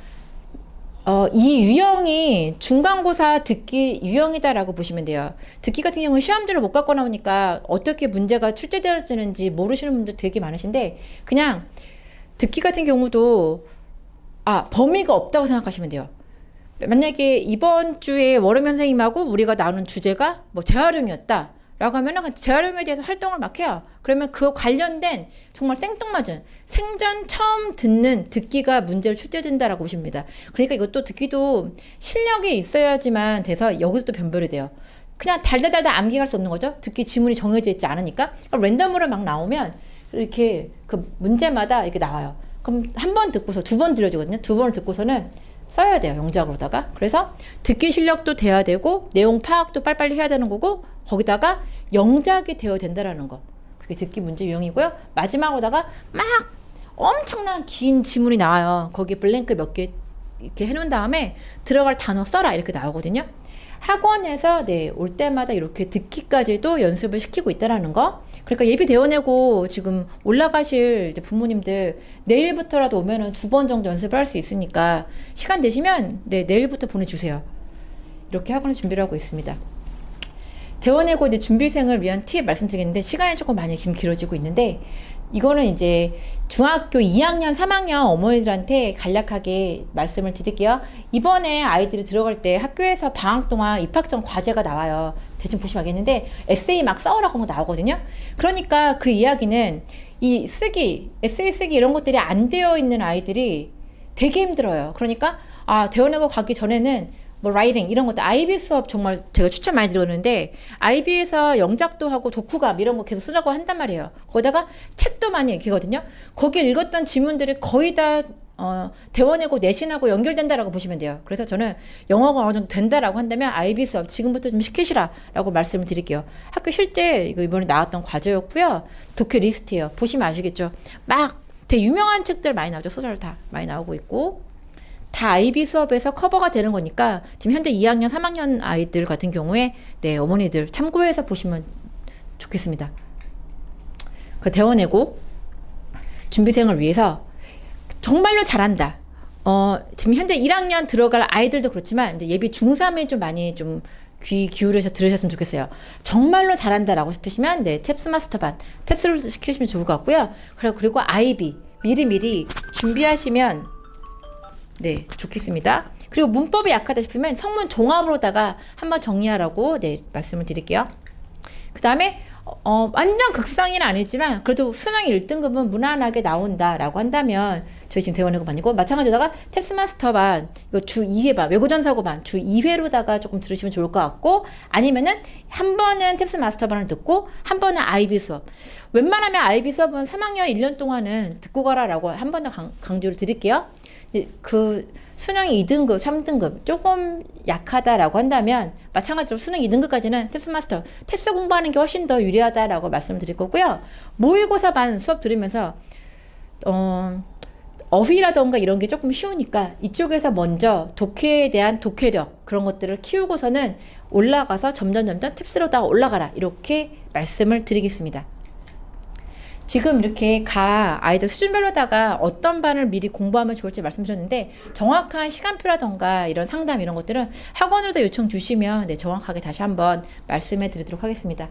이 유형이 중간고사 듣기 유형이다라고 보시면 돼요. 듣기 같은 경우는 시험지를 못 갖고 나오니까 어떻게 문제가 출제되어지는지 모르시는 분들 되게 많으신데, 그냥 듣기 같은 경우도 범위가 없다고 생각하시면 돼요. 만약에 이번 주에 월요일 선생님하고 우리가 나누는 주제가 뭐 재활용이었다 라고 하면은 재활용에 대해서 활동을 막 해요. 그러면 그 관련된 정말 생뚱맞은 생전 처음 듣는 듣기가 문제를 출제된다라고 보십니다. 그러니까 이것도 듣기도 실력이 있어야지만 돼서 여기서 또 변별이 돼요. 그냥 달달달달 암기할 수 없는 거죠. 듣기 지문이 정해져 있지 않으니까. 랜덤으로 막 나오면 이렇게 그 문제마다 이렇게 나와요. 그럼 한 번 듣고서 두 번 들려주거든요. 두 번을 듣고서는 써야 돼요, 영작으로다가. 그래서 듣기 실력도 돼야 되고 내용 파악도 빨리빨리 해야 되는 거고, 거기다가 영작이 되어야 된다라는 거. 그게 듣기 문제 유형이고요. 마지막으로다가 막 엄청난 긴 지문이 나와요. 거기에 블랭크 몇 개 이렇게 해놓은 다음에 들어갈 단어 써라 이렇게 나오거든요. 학원에서 올 때마다 이렇게 듣기까지도 연습을 시키고 있다라는 거. 그러니까 예비 대원내고 지금 올라가실 이제 부모님들 내일부터라도 오면은 2번 정도 연습을 할 수 있으니까 시간 되시면 내일부터 보내주세요. 이렇게 학원에 준비를 하고 있습니다. 대원내고 이제 준비생을 위한 팁 말씀드리겠는데, 시간이 조금 많이 지금 길어지고 있는데, 이거는 이제 중학교 2학년, 3학년 어머니들한테 간략하게 말씀을 드릴게요. 이번에 아이들이 들어갈 때 학교에서 방학 동안 입학 전 과제가 나와요. 대충 보시면 알겠는데, 에세이 막 써오라고 뭐 나오거든요. 그러니까 그 이야기는 이 에세이 쓰기 이런 것들이 안 되어 있는 아이들이 되게 힘들어요. 그러니까 대원내고 가기 전에는 뭐 라이팅 이런 것도 IB 수업 정말 제가 추천 많이 드렸는데, IB에서 영작도 하고 독후감 이런 거 계속 쓰라고 한단 말이에요. 거기다가 책도 많이 읽히거든요. 거기에 읽었던 지문들이 거의 다 대원내고 내신하고 연결된다라고 보시면 돼요. 그래서 저는 영어가 어느 정도 된다라고 한다면 IB 수업 지금부터 좀 시키시라라고 말씀을 드릴게요. 학교 실제 이거 이번에 나왔던 과제였고요. 독해 리스트예요. 보시면 아시겠죠. 막 되게 유명한 책들 많이 나오죠. 소설 다 많이 나오고 있고. 다 IB 수업에서 커버가 되는 거니까 지금 현재 2학년, 3학년 아이들 같은 경우에 어머니들 참고해서 보시면 좋겠습니다. 그 대원내고 준비생을 위해서 정말로 잘한다. 지금 현재 1학년 들어갈 아이들도 그렇지만 이제 예비 중3에 좀 많이 좀 귀 기울여서 들으셨으면 좋겠어요. 정말로 잘한다라고 싶으시면 탭스 마스터반, 탭스를 시키시면 좋을 것 같고요. 그리고 IB 미리 준비하시면 좋겠습니다. 그리고 문법이 약하다 싶으면 성문 종합으로다가 한번 정리하라고 말씀을 드릴게요. 그 다음에 완전 극상위는 아니지만 그래도 수능 1등급은 무난하게 나온다라고 한다면, 저희 지금 대원내고 반이고 마찬가지로다가 탭스 마스터반 이거 주 2회반 외고전사고반 주 2회로다가 조금 들으시면 좋을 것 같고, 아니면은 한 번은 탭스 마스터반을 듣고 한 번은 IB 수업. 웬만하면 IB 수업은 3학년 1년 동안은 듣고 가라라고 한 번 더 강조를 드릴게요. 그 수능이 2등급, 3등급 조금 약하다라고 한다면 마찬가지로 수능 2등급까지는 탭스 마스터, 탭스 공부하는 게 훨씬 더 유리하다라고 말씀드릴 거고요. 모의고사 반 수업 들으면서 어휘라던가 이런 게 조금 쉬우니까 이쪽에서 먼저 독해에 대한 독해력 그런 것들을 키우고서는 올라가서 점점 탭스로다가 올라가라, 이렇게 말씀을 드리겠습니다. 지금 이렇게 아이들 수준별로다가 어떤 반을 미리 공부하면 좋을지 말씀드렸는데, 정확한 시간표라던가 이런 상담 이런 것들은 학원으로도 요청 주시면 정확하게 다시 한번 말씀해 드리도록 하겠습니다.